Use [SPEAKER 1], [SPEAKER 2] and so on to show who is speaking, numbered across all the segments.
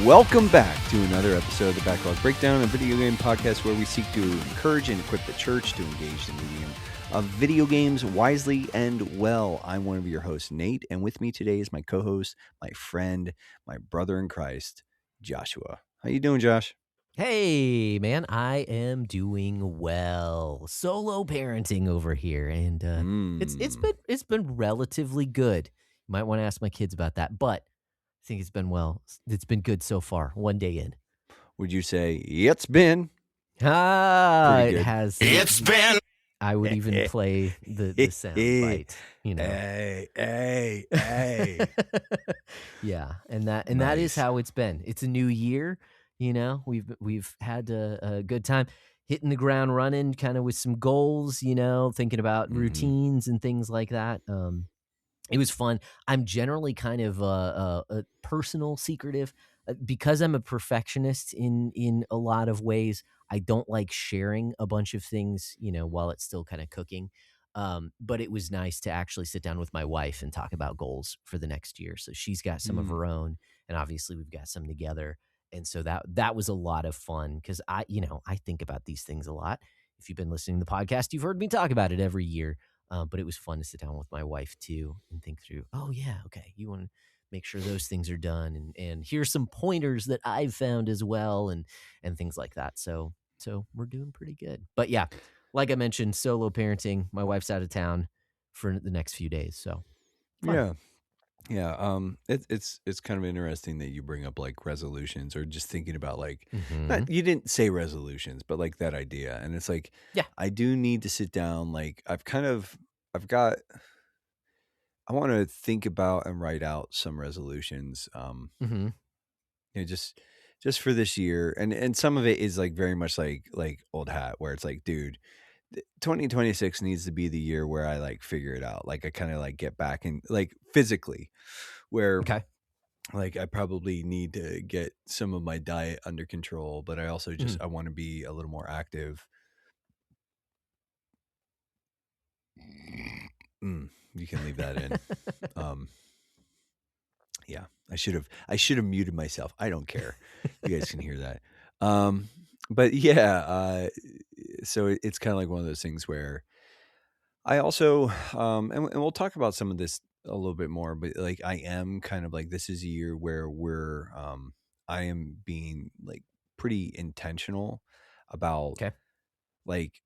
[SPEAKER 1] Welcome back to another episode of the Backlog Breakdown, a video game podcast where we seek to encourage and equip the church to engage the medium of video games wisely and well. I'm one of your hosts, Nate, and with me today is my co-host, my friend, my brother in Christ, Joshua. How you doing, Josh?
[SPEAKER 2] Hey, man, I am doing well. Solo parenting over here, and it's been relatively good. You might want to ask my kids about that, but I think it's been well. It's been good so far. One day in.
[SPEAKER 1] Would you say it's been?
[SPEAKER 2] It
[SPEAKER 1] good.
[SPEAKER 2] has.
[SPEAKER 3] It's been.
[SPEAKER 2] I would even play the sound bite. You know.
[SPEAKER 1] Hey.
[SPEAKER 2] Yeah, and that
[SPEAKER 1] Nice.
[SPEAKER 2] is how it's been. It's a new year. You know, we've had a good time hitting the ground running, kind of with some goals. You know, thinking about routines and things like that. It was fun. I'm generally kind of a personal secretive because I'm a perfectionist in a lot of ways. I don't like sharing a bunch of things, you know, while it's still kind of cooking. But it was nice to actually sit down with my wife and talk about goals for the next year. So she's got some of her own, and obviously we've got some together. And so that was a lot of fun because I think about these things a lot. If you've been listening to the podcast, you've heard me talk about it every year. But it was fun to sit down with my wife too and think through, oh yeah, okay, you want to make sure those things are done, and here's some pointers that I've found as well, and things like that. So we're doing pretty good. But yeah, like I mentioned, solo parenting. My wife's out of town for the next few days, so fun.
[SPEAKER 1] Yeah. It's kind of interesting that you bring up like resolutions or just thinking about like, you didn't say resolutions, but like that idea. And it's like,
[SPEAKER 2] Yeah.
[SPEAKER 1] I do need to sit down. Like I want to think about and write out some resolutions. Just for this year. And some of it is like very much like old hat where it's like, dude, 2026 needs to be the year where I like figure it out. Like I kind of like get back in like physically where
[SPEAKER 2] Okay.
[SPEAKER 1] like I probably need to get some of my diet under control, but I also just I want to be a little more active. You can leave that in. Yeah, I should have muted myself. I don't care. You guys can hear that. But yeah, so it's kind of like one of those things where I also, and we'll talk about some of this a little bit more, but like I am kind of like, this is a year where I am being like pretty intentional about
[SPEAKER 2] Okay.
[SPEAKER 1] like,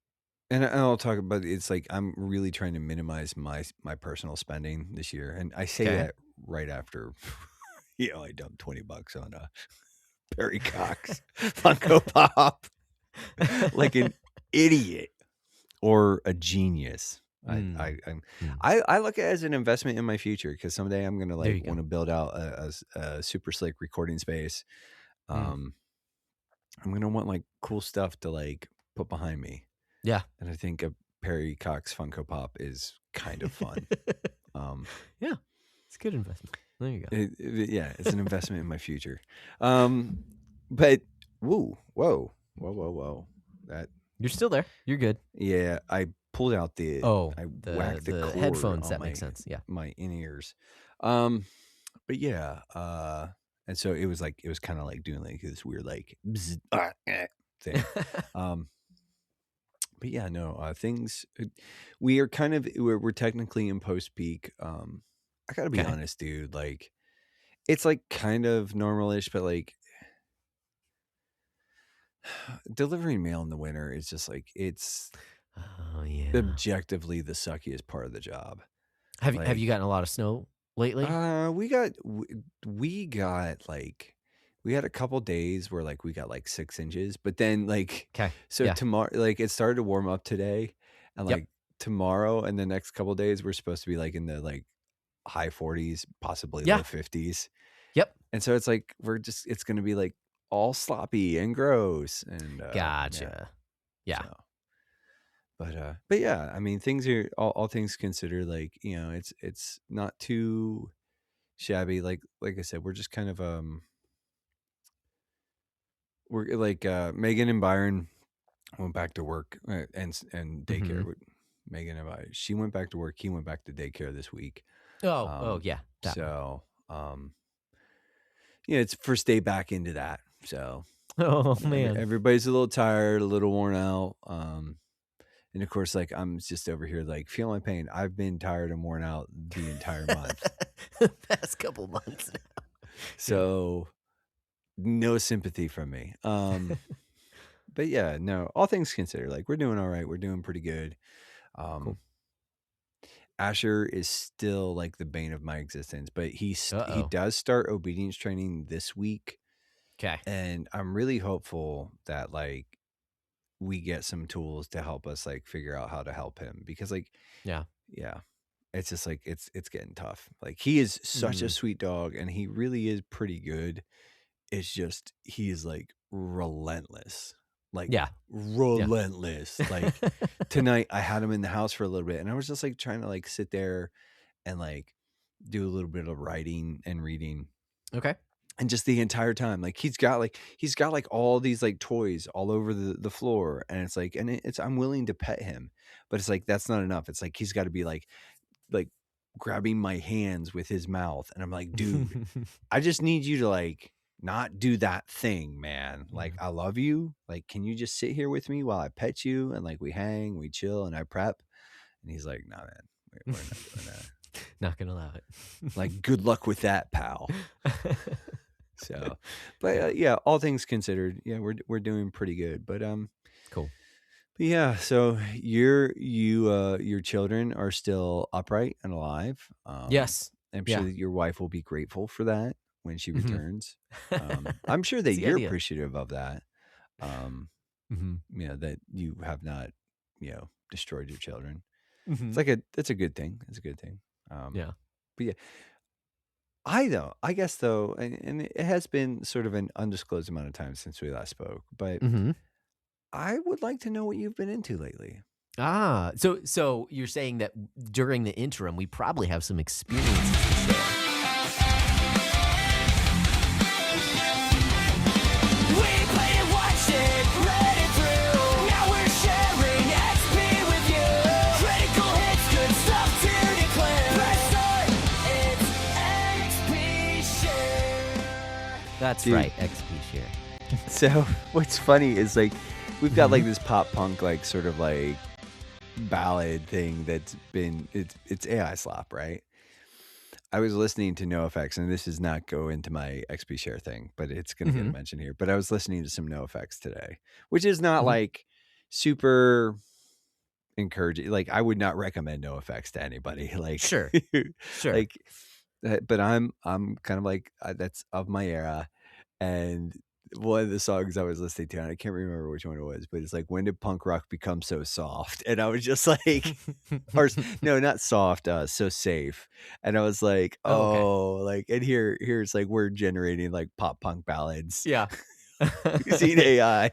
[SPEAKER 1] and I'll talk about it's like, I'm really trying to minimize my personal spending this year. And I say that right after, I dumped $20 on a Perry Cox Funko Pop like an idiot or a genius. I look at it as an investment in my future because someday I'm gonna like want to build out a super slick recording space. I'm gonna want like cool stuff to like put behind me.
[SPEAKER 2] Yeah,
[SPEAKER 1] and I think a Perry Cox Funko Pop is kind of fun.
[SPEAKER 2] Yeah, it's a good investment. There you go.
[SPEAKER 1] It's an investment in my future. But whoa, that
[SPEAKER 2] You're still there. You're good.
[SPEAKER 1] yeah, I pulled out the whacked the cord
[SPEAKER 2] headphones.
[SPEAKER 1] on
[SPEAKER 2] That makes sense. Yeah,
[SPEAKER 1] my in-ears. But yeah, and so it was kind of like doing like this weird like bzz, thing. But yeah, no, things we are kind of we're technically in post peak. I gotta be honest, dude. Like, it's like kind of normal-ish, but like delivering mail in the winter is just like it's objectively the suckiest part of the job.
[SPEAKER 2] Have you gotten a lot of snow lately?
[SPEAKER 1] We got like we had a couple days where like we got like 6 inches, but then like tomorrow like it started to warm up today, and like tomorrow and the next couple days we're supposed to be like in the like high 40s, possibly low 50s.
[SPEAKER 2] Yep.
[SPEAKER 1] And so it's like it's gonna be like all sloppy and gross and
[SPEAKER 2] gotcha. Yeah.
[SPEAKER 1] So, but yeah, I mean, things are all things considered, like, it's not too shabby. Like I said, we're just kind of we're like Megan and Byron went back to work and daycare. Megan and she went back to work. He went back to daycare this week.
[SPEAKER 2] Yeah.
[SPEAKER 1] So yeah, it's first day back into that. So
[SPEAKER 2] Oh man.
[SPEAKER 1] everybody's a little tired, a little worn out. And of course, like I'm just over here, like feel my pain. I've been tired and worn out the entire month.
[SPEAKER 2] Past couple months now. Yeah.
[SPEAKER 1] So no sympathy from me. But yeah, no, all things considered, like we're doing all right. We're doing pretty good.
[SPEAKER 2] Cool.
[SPEAKER 1] Um, Asher is still like the bane of my existence, but he
[SPEAKER 2] Uh-oh.
[SPEAKER 1] does start obedience training this week,
[SPEAKER 2] Okay.
[SPEAKER 1] and I'm really hopeful that like we get some tools to help us like figure out how to help him because like
[SPEAKER 2] Yeah.
[SPEAKER 1] yeah, it's just like it's getting tough. Like he is such a
[SPEAKER 2] Mm.
[SPEAKER 1] sweet dog, and he really is pretty good. It's just he is like relentless. Like
[SPEAKER 2] Yeah. Yeah.
[SPEAKER 1] relentless. Like tonight I had him in the house for a little bit and I was just like trying to like sit there and like do a little bit of writing and reading.
[SPEAKER 2] Okay.
[SPEAKER 1] And just the entire time, like he's got like all these like toys all over the floor. And it's like, and it's I'm willing to pet him, but it's like that's not enough. It's like he's got to be like grabbing my hands with his mouth. And I'm like, dude, I just need you to like not do that thing, man. Like,
[SPEAKER 2] Yeah.
[SPEAKER 1] I love you. Like, can you just sit here with me while I pet you and like we hang, we chill, and I prep? And he's like, nah, man, we're not doing that.
[SPEAKER 2] Not gonna allow it.
[SPEAKER 1] Like, good luck with that, pal. So, but yeah, all things considered, yeah, we're doing pretty good.
[SPEAKER 2] Cool.
[SPEAKER 1] But yeah, so your children are still upright and alive.
[SPEAKER 2] Yes.
[SPEAKER 1] I'm sure
[SPEAKER 2] Yeah.
[SPEAKER 1] that your wife will be grateful for that when she
[SPEAKER 2] Mhm.
[SPEAKER 1] returns. I'm sure that
[SPEAKER 2] That's the
[SPEAKER 1] you're
[SPEAKER 2] idea.
[SPEAKER 1] appreciative of that. Um,
[SPEAKER 2] Mhm.
[SPEAKER 1] that you have not, destroyed your children.
[SPEAKER 2] Mhm.
[SPEAKER 1] That's a good thing. It's a good thing.
[SPEAKER 2] Yeah.
[SPEAKER 1] But yeah, I guess though, and it has been sort of an undisclosed amount of time since we last spoke, but
[SPEAKER 2] Mhm.
[SPEAKER 1] I would like to know what you've been into lately.
[SPEAKER 2] Ah, so you're saying that during the interim, we probably have some experiences to share.
[SPEAKER 3] We played and watched it, read it through. Now we're sharing XP with you. Critical hits, good stuff to declare. Press start, it's XP share.
[SPEAKER 2] That's
[SPEAKER 1] Dude.
[SPEAKER 2] right, XP share.
[SPEAKER 1] So what's funny is like we've got like
[SPEAKER 2] Mhm.
[SPEAKER 1] this pop punk like sort of like ballad thing that's been it's AI slop, right? I was listening to NoFX, and this does not go into my XP share thing, but it's gonna get a
[SPEAKER 2] Mhm.
[SPEAKER 1] mention here. But I was listening to some NoFX today, which is not
[SPEAKER 2] Mhm.
[SPEAKER 1] like super encouraging. Like I would not recommend NoFX to anybody. Like
[SPEAKER 2] Sure. Sure.
[SPEAKER 1] like but I'm kind of like that's of my era. And one of the songs I was listening to, and I can't remember which one it was, but it's like, when did punk rock become so soft? And I was just like, no, not soft, so safe. And I was like,
[SPEAKER 2] Oh, okay.
[SPEAKER 1] oh, like, and here's like, we're generating like pop punk ballads
[SPEAKER 2] Yeah.
[SPEAKER 1] using AI.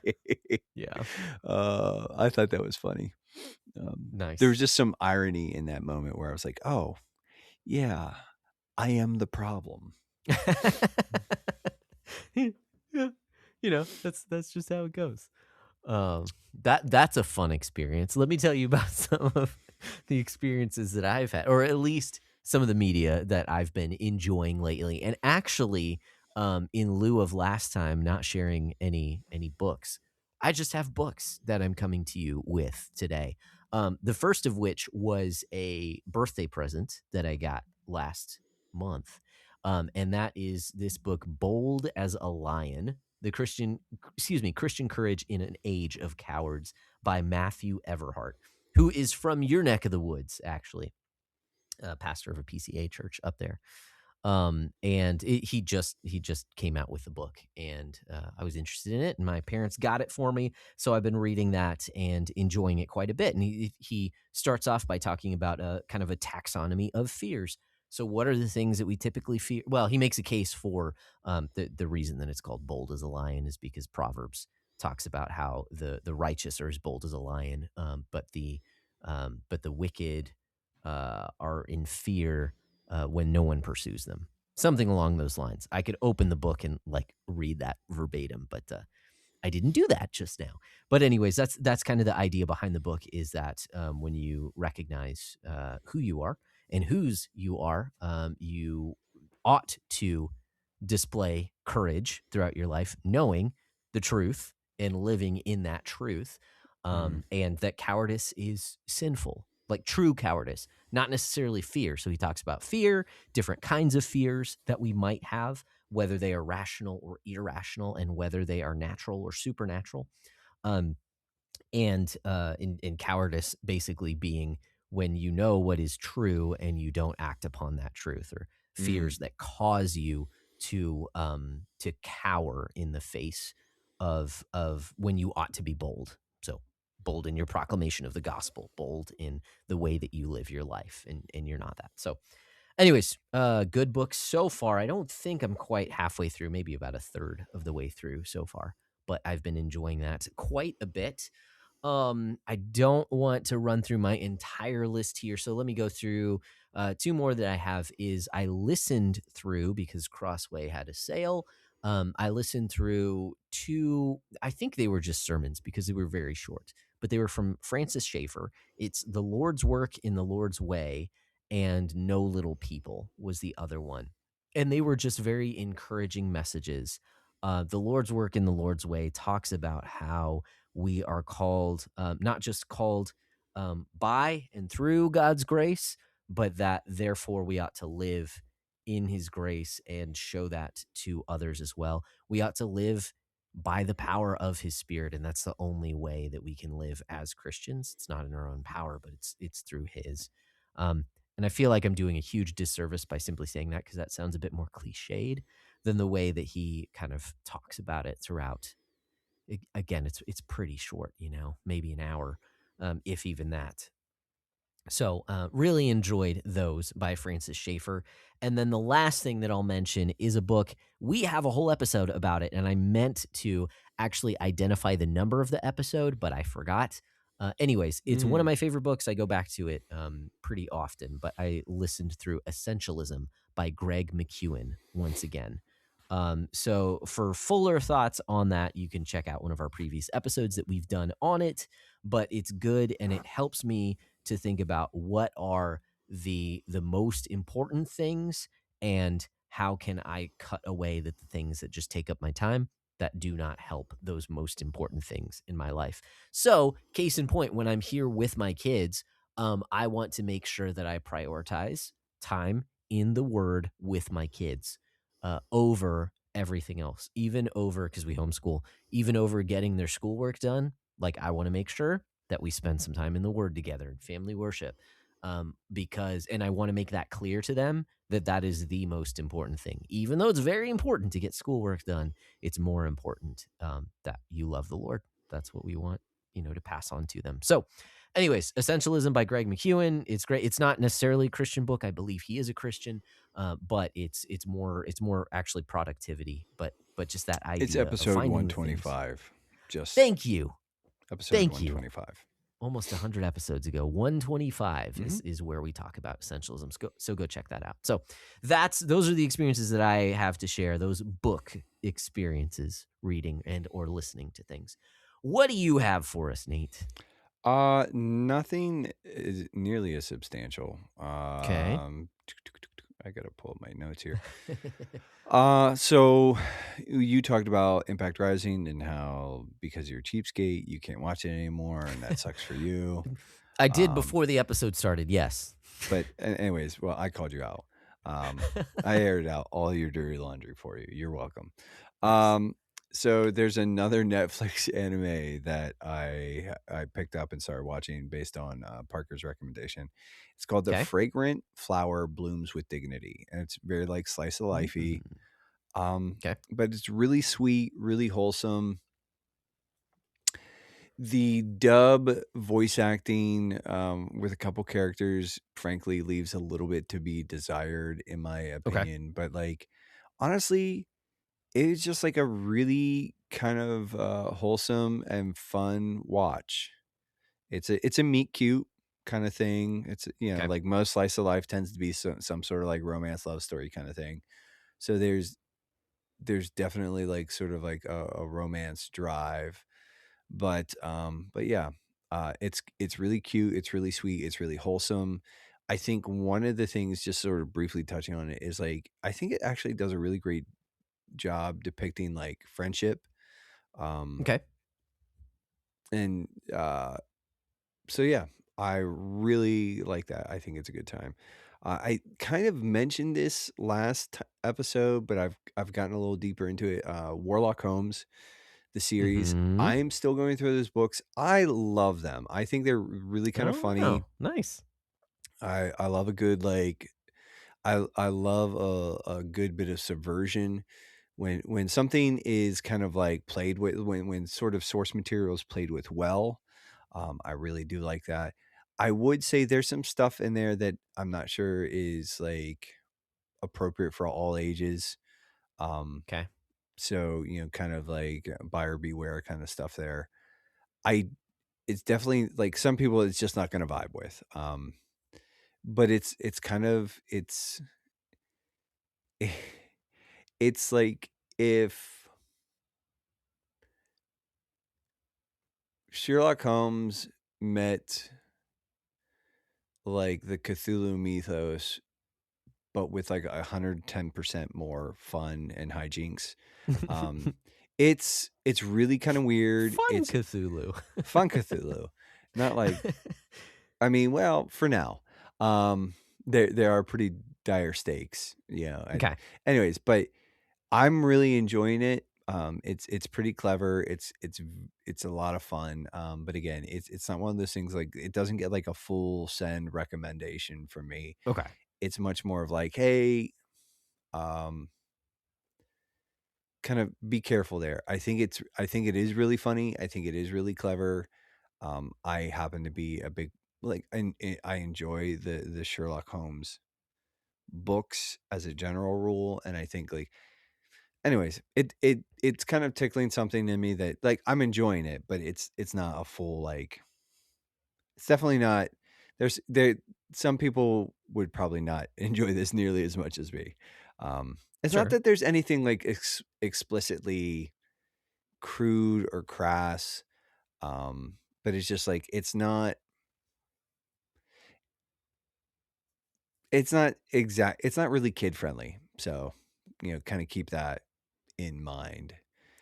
[SPEAKER 2] Yeah.
[SPEAKER 1] I thought that was funny. There
[SPEAKER 2] Nice.
[SPEAKER 1] was just some irony in that moment where I was like, oh, yeah, I am the problem.
[SPEAKER 2] Yeah. That's just how it goes. That's a fun experience. Let me tell you about some of the experiences that I've had, or at least some of the media that I've been enjoying lately. And actually, in lieu of last time not sharing any books, I just have books that I'm coming to you with today. The first of which was a birthday present that I got last month. And that is this book, Bold as a Lion, Christian Courage in an Age of Cowards by Matthew Everhart, who is from your neck of the woods, actually, pastor of a PCA church up there. And he just came out with the book, and I was interested in it, and my parents got it for me, so I've been reading that and enjoying it quite a bit. And he starts off by talking about a kind of a taxonomy of fears. So what are the things that we typically fear? Well, he makes a case for the reason that it's called bold as a lion is because Proverbs talks about how the righteous are as bold as a lion, but the wicked are in fear when no one pursues them. Something along those lines. I could open the book and like read that verbatim, but I didn't do that just now. But anyways, that's kind of the idea behind the book is that when you recognize who you are and whose you are, you ought to display courage throughout your life, knowing the truth and living in that truth. And that cowardice is sinful, like true cowardice, not necessarily fear. So he talks about fear, different kinds of fears that we might have, whether they are rational or irrational, and whether they are natural or supernatural. Um, and in cowardice basically being when you know what is true and you don't act upon that truth, or fears that cause you to cower in the face of when you ought to be bold. So bold in your proclamation of the gospel, bold in the way that you live your life, and you're not that. So anyways, good book so far. I don't think I'm quite halfway through, maybe about a third of the way through so far, but I've been enjoying that quite a bit. I don't want to run through my entire list here, so let me go through two more that I have. Is I listened through, because Crossway had a sale. I listened through two, I think they were just sermons because they were very short, but they were from Francis Schaeffer. It's The Lord's Work in the Lord's Way, and No Little People was the other one. And they were just very encouraging messages. The Lord's Work in the Lord's Way talks about how we are called, not just called by and through God's grace, but that therefore we ought to live in his grace and show that to others as well. We ought to live by the power of his Spirit, and that's the only way that we can live as Christians. It's not in our own power, but it's through his. And I feel like I'm doing a huge disservice by simply saying that, because that sounds a bit more cliched than the way that he kind of talks about it throughout. Again, it's pretty short, maybe an hour, if even that. So really enjoyed those by Francis Schaeffer. And then the last thing that I'll mention is a book. We have a whole episode about it, and I meant to actually identify the number of the episode, but I forgot. Anyways, it's one of my favorite books. I go back to it pretty often, but I listened through Essentialism by Greg McKeown once again. So for fuller thoughts on that, you can check out one of our previous episodes that we've done on it, but it's good, and it helps me to think about what are the most important things, and how can I cut away the things that just take up my time that do not help those most important things in my life. So case in point, when I'm here with my kids, I want to make sure that I prioritize time in the Word with my kids over everything else, even over, because we homeschool, even over getting their schoolwork done. Like, I want to make sure that we spend some time in the Word together and family worship, and I want to make that clear to them that that is the most important thing. Even though it's very important to get schoolwork done, it's more important that you love the Lord. That's what we want, to pass on to them. So anyways, Essentialism by Greg McKeown. It's great. It's not necessarily a Christian book. I believe he is a Christian, but it's more actually productivity. But just that idea.
[SPEAKER 1] It's episode
[SPEAKER 2] of
[SPEAKER 1] 125. Just
[SPEAKER 2] thank you.
[SPEAKER 1] Episode
[SPEAKER 2] Thank
[SPEAKER 1] 125.
[SPEAKER 2] You. Almost 100 episodes ago. 125 is where we talk about essentialism. So go check that out. So those are the experiences that I have to share. Those book experiences, reading and or listening to things. What do you have for us, Nate?
[SPEAKER 1] Nothing is nearly as substantial.
[SPEAKER 2] Okay.
[SPEAKER 1] I gotta pull up my notes here. So you talked about Impact Rising and how because you're a cheapskate, you can't watch it anymore, and that sucks for you.
[SPEAKER 2] I did before the episode started, yes.
[SPEAKER 1] But anyways, well, I called you out. I aired out all your dirty laundry for you. You're welcome. So there's another Netflix anime that I picked up and started watching based on Parker's recommendation. It's called The Fragrant Flower Blooms with Dignity, and it's very like slice of lifey. But it's really sweet, really wholesome. The dub voice acting with a couple characters, frankly, leaves a little bit to be desired, in my opinion. But like, honestly, it's just like a really kind of wholesome and fun watch. It's a meet cute kind of thing. It's like most slice of life tends to be some sort of like romance love story kind of thing. So there's definitely like sort of like a romance drive, but yeah, it's really cute. It's really sweet. It's really wholesome. I think one of the things, just sort of briefly touching on it, is like I think it actually does a really great job depicting like friendship.
[SPEAKER 2] Okay.
[SPEAKER 1] And so yeah, I really like that. I think it's a good time. I kind of mentioned this last episode, but I've gotten a little deeper into it. Warlock Holmes, the series.
[SPEAKER 2] Mm-hmm.
[SPEAKER 1] I'm still going through those books. I love them. I think they're really kind of
[SPEAKER 2] Oh,
[SPEAKER 1] funny.
[SPEAKER 2] wow. Nice.
[SPEAKER 1] I love a good like I love a good bit of subversion when something is kind of like played with when sort of source material is played with well. I really do like that. I would say there's some stuff in there that I'm not sure is like appropriate for all ages. Um,
[SPEAKER 2] Okay.
[SPEAKER 1] so kind of like buyer beware kind of stuff there. I It's definitely like some people it's just not going to vibe with. But it's kind of it's like if Sherlock Holmes met like the Cthulhu mythos, but with like 110% more fun and hijinks. Um, it's really kind of weird.
[SPEAKER 2] Fun
[SPEAKER 1] It's
[SPEAKER 2] Cthulhu.
[SPEAKER 1] fun Cthulhu, not like I mean, well, for now, there are pretty dire stakes, and
[SPEAKER 2] Okay.
[SPEAKER 1] anyways, but I'm really enjoying it. It's pretty clever. It's a lot of fun. But again, it's not one of those things like it doesn't get like a full send recommendation from me.
[SPEAKER 2] Okay.
[SPEAKER 1] It's much more of like, hey, um, kind of be careful there. I think it is really funny. I think it is really clever. I happen to be a big like I enjoy the Sherlock Holmes books as a general rule, and I think like anyways, it's kind of tickling something in me that like I'm enjoying it, but it's not a full like it's definitely not there some people would probably not enjoy this nearly as much as me. It's not
[SPEAKER 2] Sure.
[SPEAKER 1] that there's anything like explicitly crude or crass, but it's just like it's not really kid friendly. So, kind of keep that in mind.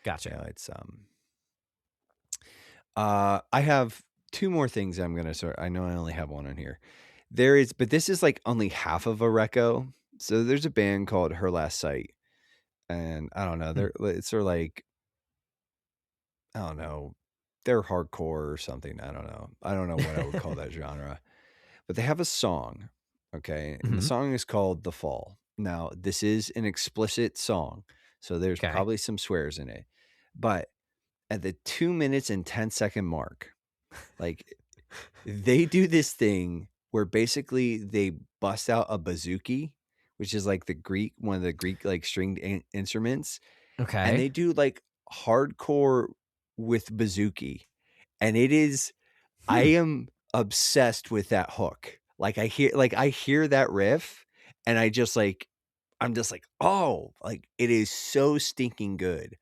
[SPEAKER 2] Gotcha.
[SPEAKER 1] It's I have two more things I'm gonna sort. I know I only have one on here. But this is like only half of a reco. So there's a band called Her Last Sight, and I don't know.
[SPEAKER 2] Hmm.
[SPEAKER 1] It's sort of like I don't know. They're hardcore or something. I don't know what I would call that genre. But they have a song, okay, and the
[SPEAKER 2] Mm-hmm.
[SPEAKER 1] song is called "The Fall." Now this is an explicit song, so there's
[SPEAKER 2] Okay.
[SPEAKER 1] probably some swears in it, but at the 2 minutes and 10-second mark, like they do this thing where basically they bust out a bouzouki, which is like one of the Greek like stringed instruments, and
[SPEAKER 2] Okay.
[SPEAKER 1] they do like hardcore with bouzouki, and I
[SPEAKER 2] Hmm.
[SPEAKER 1] am obsessed with that hook. Like I hear that riff, and I'm just like, oh, like it is so stinking good.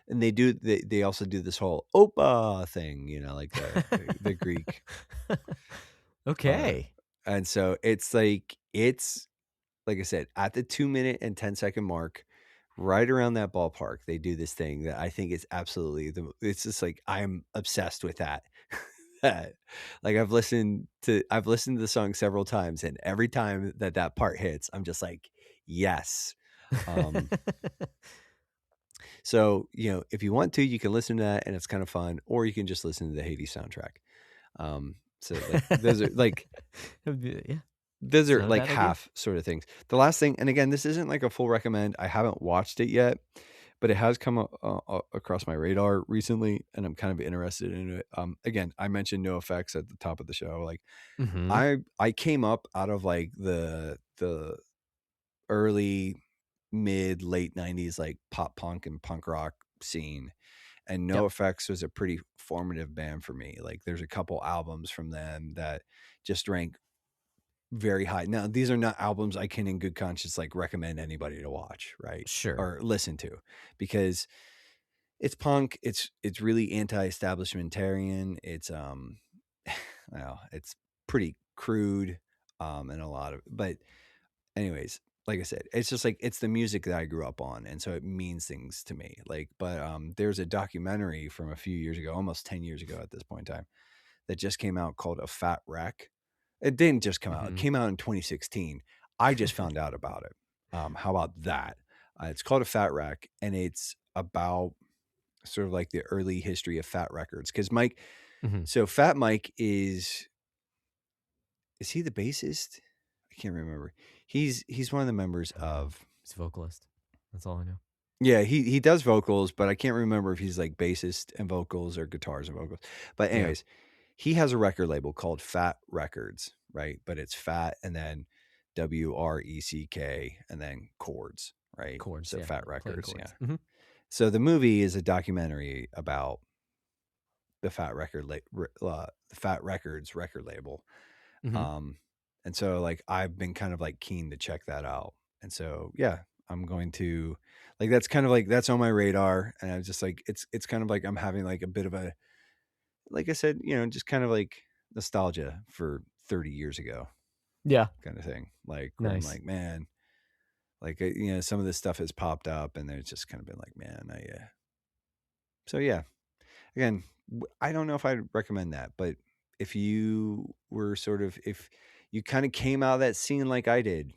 [SPEAKER 1] And they also do this whole opa thing, like the Greek, uh,
[SPEAKER 2] Okay.
[SPEAKER 1] and so it's like I said, at the 2 minute and 10-second mark, right around that ballpark, they do this thing that I think is absolutely it's just like I'm obsessed with that. That like I've listened to the song several times, and every time that part hits, I'm just like, yes. Um, so if you want to, you can listen to that, and it's kind of fun, or you can just listen to the Hades soundtrack. So like those are like
[SPEAKER 2] Yeah.
[SPEAKER 1] those
[SPEAKER 2] It's
[SPEAKER 1] are
[SPEAKER 2] not a
[SPEAKER 1] like
[SPEAKER 2] bad idea.
[SPEAKER 1] half sort of things. The last thing, and again, this isn't like a full recommend. I haven't watched it yet, but it has come across my radar recently, and I'm kind of interested in it. Again, I mentioned No Effects at the top of the show. Like
[SPEAKER 2] Mm-hmm.
[SPEAKER 1] I came up out of like the early mid late 90s like pop punk and punk rock scene, and No
[SPEAKER 2] Yep.
[SPEAKER 1] Effects was a pretty formative band for me. Like there's a couple albums from them that just rank very high. Now, these are not albums I can in good conscience like recommend anybody to watch, right?
[SPEAKER 2] Sure.
[SPEAKER 1] Or listen to, because it's punk, it's really anti-establishmentarian. It's well, it's pretty crude, and a lot of but anyways, like I said, it's just like it's the music that I grew up on, and so it means things to me. Like, but there's a documentary from a few years ago, almost 10 years ago at this point in time, that just came out called A Fat Wreck. It didn't just come out; it came out in 2016. I just found out about it. How about that? It's called A Fat Wreck, and it's about sort of like the early history of Fat Records. Because Mike, so Fat Mike is he the bassist? I can't remember. He's one of the members of.
[SPEAKER 2] He's a vocalist. That's all I know.
[SPEAKER 1] Yeah, he does vocals, but I can't remember if he's like bassist and vocals or guitars and vocals. But anyways, he has a record label called Fat Records, right? But it's Fat and then WRECK and then chords, right?
[SPEAKER 2] Chords,
[SPEAKER 1] so Fat Records,
[SPEAKER 2] chords.
[SPEAKER 1] yeah. So the movie is a documentary about the Fat Records record label. And so like I've been kind of like keen to check that out. And so yeah, I'm going to like that's kind of like that's on my radar. And I was just like it's kind of like I'm having like a bit of a, like I said, you know, just kind of like nostalgia for 30 years ago.
[SPEAKER 2] Yeah.
[SPEAKER 1] Kind of thing. Like where
[SPEAKER 2] Nice.
[SPEAKER 1] I'm like, man, like you know, some of this stuff has popped up and it's just kind of been like, man, so yeah. Again, I don't know if I'd recommend that, but if you were sort of, if you kind of came out of that scene like I did,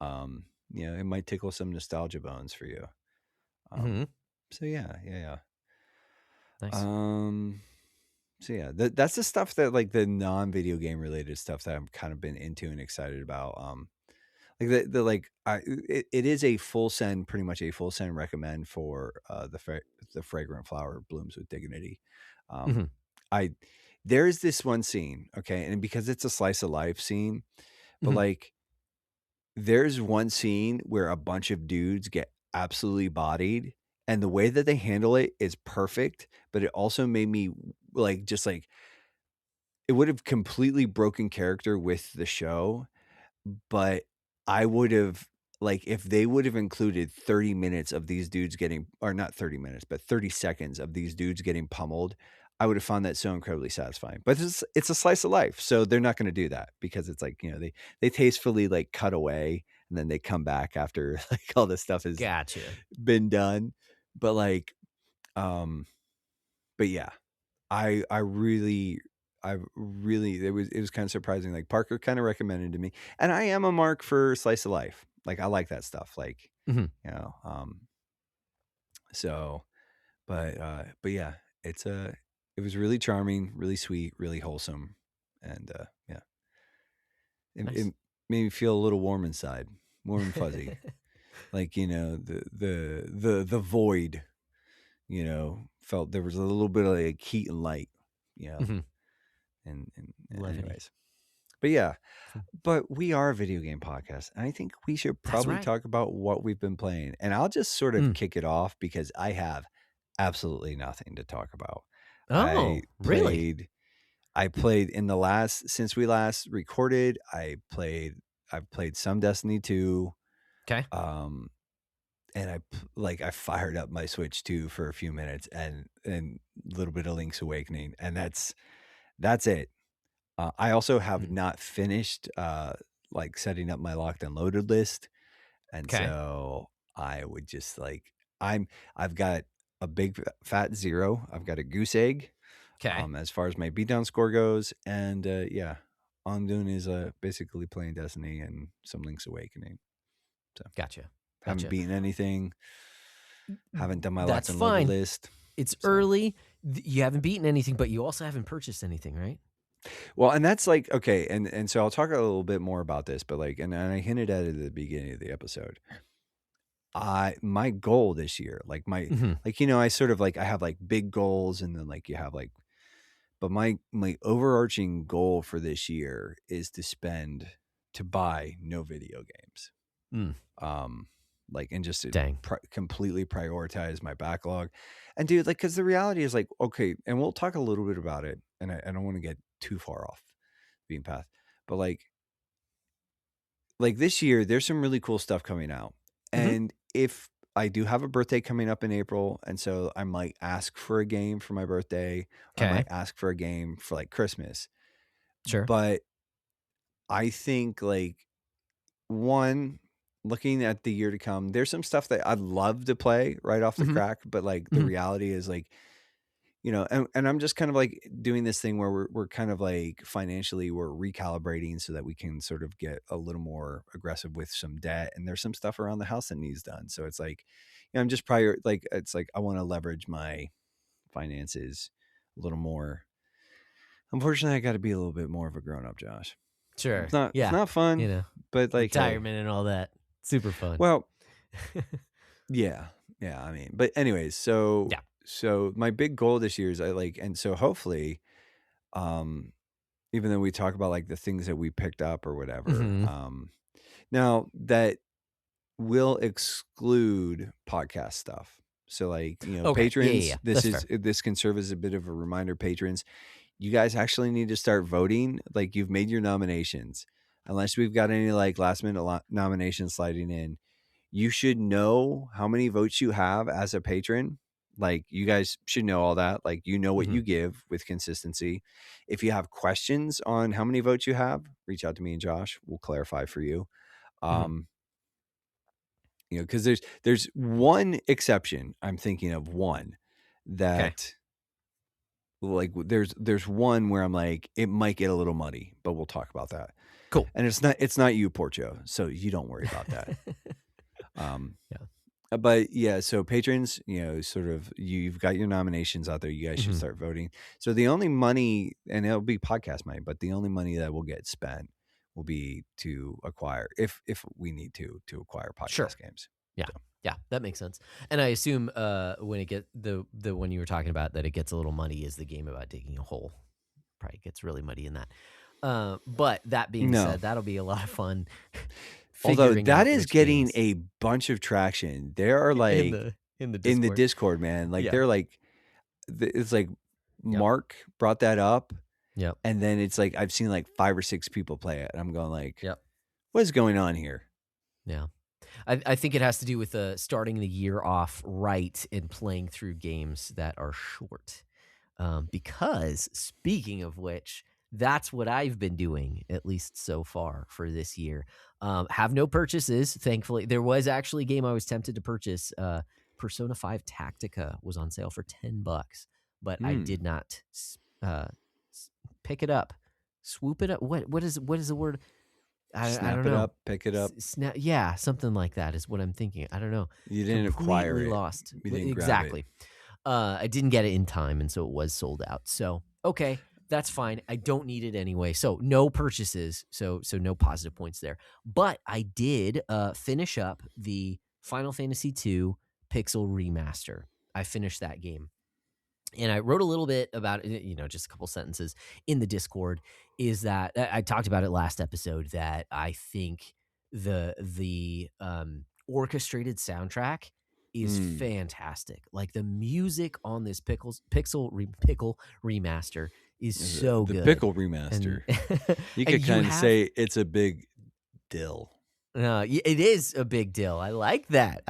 [SPEAKER 1] you know, it might tickle some nostalgia bones for you. So yeah.
[SPEAKER 2] Nice.
[SPEAKER 1] So yeah, that's the stuff that like the non-video game related stuff that I've kind of been into and excited about. Like the like it is a full send, pretty much a full send recommend for the Fragrant Flower Blooms with Dignity. There's this one scene, okay, and because it's a slice of life scene, but like there's one scene where a bunch of dudes get absolutely bodied, and the way that they handle it is perfect, but it also made me like just like it would have completely broken character with the show, but I would have like if they would have included 30 minutes of these dudes getting, or not 30 minutes, but 30 seconds of these dudes getting pummeled, I would have found that so incredibly satisfying. But it's a slice of life, so they're not going to do that because it's like, you know, they tastefully like cut away and then they come back after like all this stuff has been done. But like, but yeah, I really it was kind of surprising. Like Parker kind of recommended to me, and I am a mark for slice of life. Like I like that stuff. Like you know, so, but yeah, it was really charming, really sweet, really wholesome, and yeah, it made me feel a little warm inside, warm and fuzzy, like you know the void, you know, felt there was a little bit of like heat and light, you know. And anyways, but yeah, but we are a video game podcast, and I think we should probably talk about what we've been playing. And I'll just sort of kick it off because I have absolutely nothing to talk about.
[SPEAKER 2] Really?
[SPEAKER 1] I played in the last, since we last recorded, I've played some Destiny 2.
[SPEAKER 2] Okay.
[SPEAKER 1] And I fired up my Switch 2 for a few minutes and a little bit of Link's Awakening, and that's it. I also have not finished like setting up my locked and loaded list. And so I would just like I've got a big fat 0. I've got a goose egg. As far as my beatdown score goes. And yeah, all I'm doing is basically playing Destiny and some Link's Awakening. So
[SPEAKER 2] Gotcha.
[SPEAKER 1] Haven't beaten anything. Haven't done my locked and loaded list.
[SPEAKER 2] It's early. You haven't beaten anything, but you also haven't purchased anything, right?
[SPEAKER 1] Well, and that's like, okay. And so I'll talk a little bit more about this, but like, and I hinted at it at the beginning of the episode. My goal this year, like like, you know, I sort of like, I have like big goals and then like you have like, but my overarching goal for this year is to buy no video games. Like, and just to completely prioritize my backlog. And dude, like, cause the reality is like, okay, and we'll talk a little bit about it. And I don't want to get too far off the beaten path, but like this year, there's some really cool stuff coming out. And if I do have a birthday coming up in April, and so I might ask for a game for my birthday, or I might ask for a game for like Christmas.
[SPEAKER 2] Sure.
[SPEAKER 1] But I think like one, looking at the year to come, there's some stuff that I'd love to play right off the crack, but like the reality is like, and I'm just kind of like doing this thing where we're kind of like financially we're recalibrating so that we can sort of get a little more aggressive with some debt. And there's some stuff around the house that needs done. So it's like, I'm just it's like I want to leverage my finances a little more. Unfortunately, I got to be a little bit more of a grown up, Josh.
[SPEAKER 2] Sure.
[SPEAKER 1] It's not fun, but like
[SPEAKER 2] retirement and all that. Super fun.
[SPEAKER 1] Well, yeah. I mean, but anyways, so my big goal this year is and so hopefully, even though we talk about like the things that we picked up or whatever, now that will exclude podcast stuff. So like, patrons, this can serve as a bit of a reminder, patrons, you guys actually need to start voting. Like you've made your nominations, unless we've got any like last minute nominations sliding in. You should know how many votes you have as a patron. Like you guys should know all that. Like, what you give with consistency. If you have questions on how many votes you have, reach out to me and Josh. We'll clarify for you. Because there's one exception. I'm thinking of one that like there's one where I'm like, it might get a little muddy, but we'll talk about that.
[SPEAKER 2] Cool.
[SPEAKER 1] And it's not you, Porcho. So you don't worry about that. But yeah, so patrons, sort of you've got your nominations out there. You guys should start voting. So the only money, and it'll be podcast money, but the only money that will get spent will be to acquire, if we need to acquire podcast games.
[SPEAKER 2] Yeah. So. Yeah, that makes sense. And I assume when it get the one you were talking about that it gets a little muddy is the game about digging a hole. Probably gets really muddy in that. But that being said, that'll be a lot of fun.
[SPEAKER 1] Although that is getting a bunch of traction. There are like
[SPEAKER 2] in the
[SPEAKER 1] Discord, man. Like they're like, it's like Mark brought that up.
[SPEAKER 2] Yep.
[SPEAKER 1] And then it's like I've seen like 5 or 6 people play it. And I'm going like, what is going on here?
[SPEAKER 2] Yeah. I think it has to do with starting the year off right and playing through games that are short. Because speaking of which, that's what I've been doing, at least so far for this year. Have no purchases, thankfully. There was actually a game I was tempted to purchase. Persona 5 Tactica was on sale for $10, but I did not pick it up. Swoop it up. What is the word?
[SPEAKER 1] Snap
[SPEAKER 2] I don't
[SPEAKER 1] it
[SPEAKER 2] know.
[SPEAKER 1] Up, pick it up.
[SPEAKER 2] Yeah, something like that is what I'm thinking. I don't know.
[SPEAKER 1] You didn't acquire it.
[SPEAKER 2] Lost.
[SPEAKER 1] You didn't
[SPEAKER 2] exactly.
[SPEAKER 1] Grab
[SPEAKER 2] I didn't get it in time, and so it was sold out. So okay, that's fine. I don't need it anyway. So no purchases. So no positive points there. But I did finish up the Final Fantasy II Pixel Remaster. I finished that game. And I wrote a little bit about it, just a couple sentences in the Discord, is that I talked about it last episode that I think the orchestrated soundtrack is fantastic. Like the music on this Pickle Remaster is so good.
[SPEAKER 1] The Pickle Remaster. You could kind of say it's a big deal.
[SPEAKER 2] It is a big deal. I like that.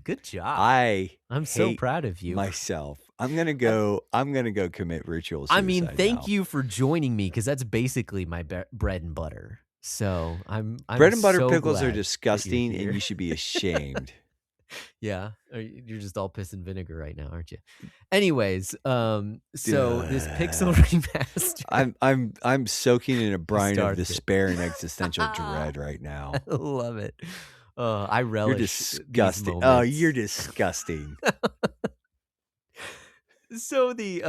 [SPEAKER 2] Good job. I'm so proud of you.
[SPEAKER 1] Myself. I'm gonna go commit ritual suicide.
[SPEAKER 2] I mean, thank
[SPEAKER 1] now.
[SPEAKER 2] you for joining me, because that's basically my bread and butter. So I'm
[SPEAKER 1] bread and butter
[SPEAKER 2] so
[SPEAKER 1] pickles
[SPEAKER 2] glad
[SPEAKER 1] are disgusting,
[SPEAKER 2] that
[SPEAKER 1] and you should be ashamed.
[SPEAKER 2] Yeah, you're just all piss and vinegar right now, aren't you? Anyways, so this Pixel Remaster,
[SPEAKER 1] I'm soaking in a brine of despair and existential dread right now.
[SPEAKER 2] I love it. I relish.
[SPEAKER 1] You're disgusting. Oh, you're disgusting.
[SPEAKER 2] So the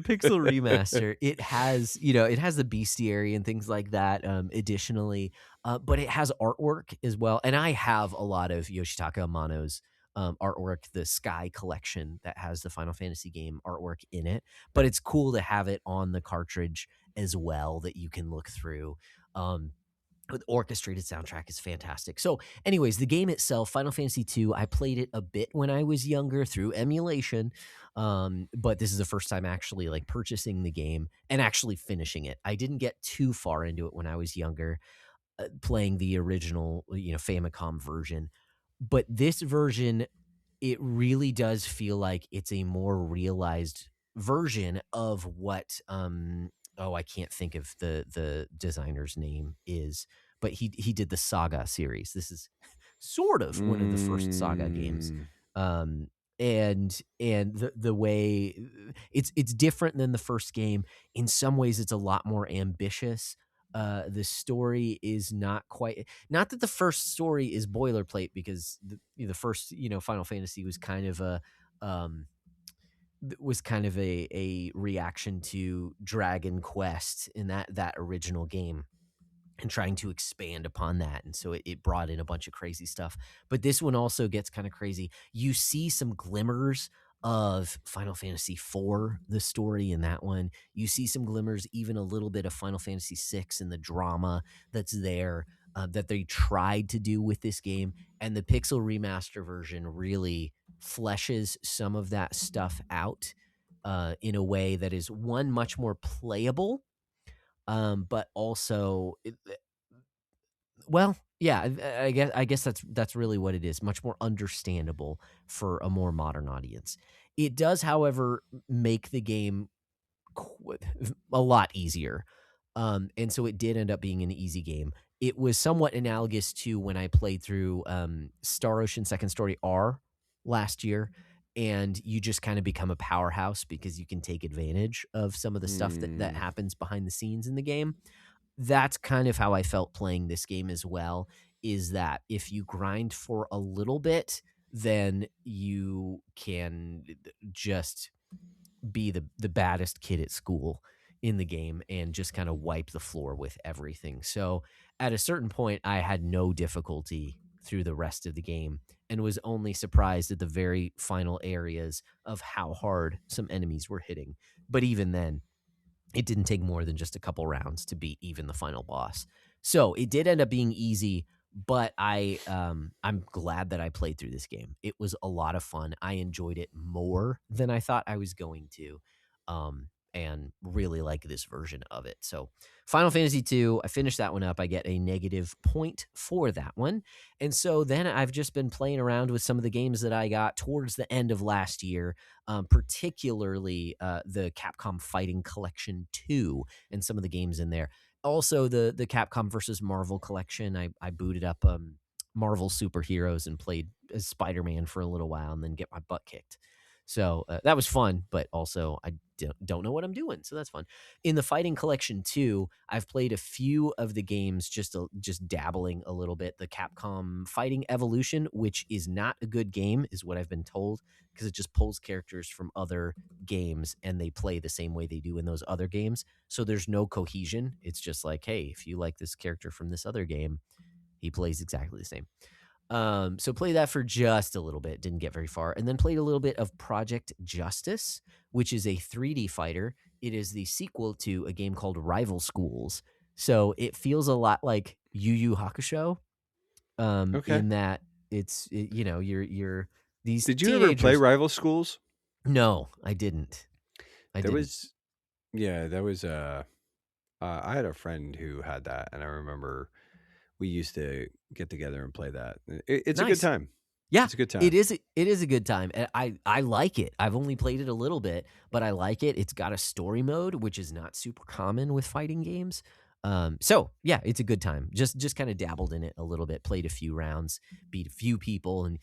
[SPEAKER 2] Pixel Remaster, it has the bestiary and things like that. Additionally, but it has artwork as well, and I have a lot of Yoshitaka Amano's artwork, the Sky collection that has the Final Fantasy game artwork in it. But it's cool to have it on the cartridge as well that you can look through. The orchestrated soundtrack is fantastic. So anyways, the game itself, Final Fantasy II, I played it a bit when I was younger through emulation. But this is the first time actually like purchasing the game and actually finishing it. I didn't get too far into it when I was younger, playing the original, Famicom version. But this version, it really does feel like it's a more realized version of what I can't think of the designer's name is, but he did the Saga series. This is sort of one of the first Saga games. Um, and the way it's different than the first game. In some ways, it's a lot more ambitious. The story is not quite, not that the first story is boilerplate, because the first, Final Fantasy was kind of um a reaction to Dragon Quest in that original game, and trying to expand upon that. And so it brought in a bunch of crazy stuff. But this one also gets kind of crazy. You see some glimmers of Final Fantasy IV, the story in that one. You see some glimmers, even a little bit of Final Fantasy VI and the drama that's there, that they tried to do with this game. And the Pixel Remaster version really fleshes some of that stuff out in a way that is, one, much more playable, but also, well, yeah, I guess that's really what it is. Much more understandable for a more modern audience. It does, however, make the game a lot easier, and so it did end up being an easy game. It was somewhat analogous to when I played through Star Ocean Second Story R last year, and you just kind of become a powerhouse because you can take advantage of some of the stuff that happens behind the scenes in the game. That's kind of how I felt playing this game as well, is that if you grind for a little bit, then you can just be the baddest kid at school in the game and just kind of wipe the floor with everything. So at a certain point, I had no difficulty through the rest of the game, and was only surprised at the very final areas of how hard some enemies were hitting. But even then, it didn't take more than just a couple rounds to beat even the final boss. So it did end up being easy, but I'm glad that I played through this game. It was a lot of fun. I enjoyed it more than I thought I was going to, and really like this version of it. So Final Fantasy II, I finished that one up. I get a negative point for that one. And so then I've just been playing around with some of the games that I got towards the end of last year, particularly the Capcom Fighting Collection 2 and some of the games in there. Also, the Capcom versus Marvel collection. I booted up Marvel Superheroes and played as Spider-Man for a little while, and then get my butt kicked. So that was fun, but also I don't know what I'm doing, so that's fun. In the Fighting Collection 2, I've played a few of the games, just dabbling a little bit. The Capcom Fighting Evolution, which is not a good game, is what I've been told, because it just pulls characters from other games and they play the same way they do in those other games. So there's no cohesion. It's just like, hey, if you like this character from this other game, he plays exactly the same. So played that for just a little bit, didn't get very far, and then played a little bit of Project Justice, which is a 3D fighter. It is the sequel to a game called Rival Schools. So it feels a lot like Yu Yu Hakusho,
[SPEAKER 1] Okay.
[SPEAKER 2] in that you're these
[SPEAKER 1] Did you ever
[SPEAKER 2] teenagers.
[SPEAKER 1] play Rival Schools?
[SPEAKER 2] No, I didn't.
[SPEAKER 1] There was I had a friend who had that, and I remember we used to get together and play that. It's a good
[SPEAKER 2] Nice.
[SPEAKER 1] time.
[SPEAKER 2] Yeah,
[SPEAKER 1] It's a good time.
[SPEAKER 2] it is a good time. And I like it. I've only played it a little bit, but I like it. It's got a story mode, which is not super common with fighting games. So yeah, it's a good time. Just kind of dabbled in it a little bit, played a few rounds, beat a few people, and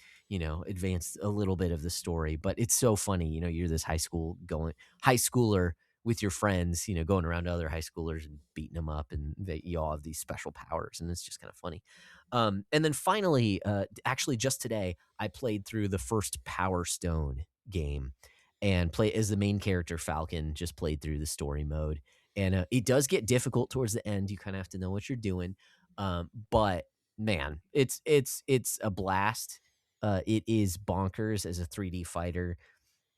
[SPEAKER 2] advanced a little bit of the story. But it's so funny, you're this high schooler with your friends, going around to other high schoolers and beating them up, and you all have these special powers, and it's just kind of funny. And then finally, actually just today, I played through the first Power Stone game and play as the main character, Falcon. Just played through the story mode, and it does get difficult towards the end. You kind of have to know what you're doing, but man, it's a blast. It is bonkers as a 3D fighter.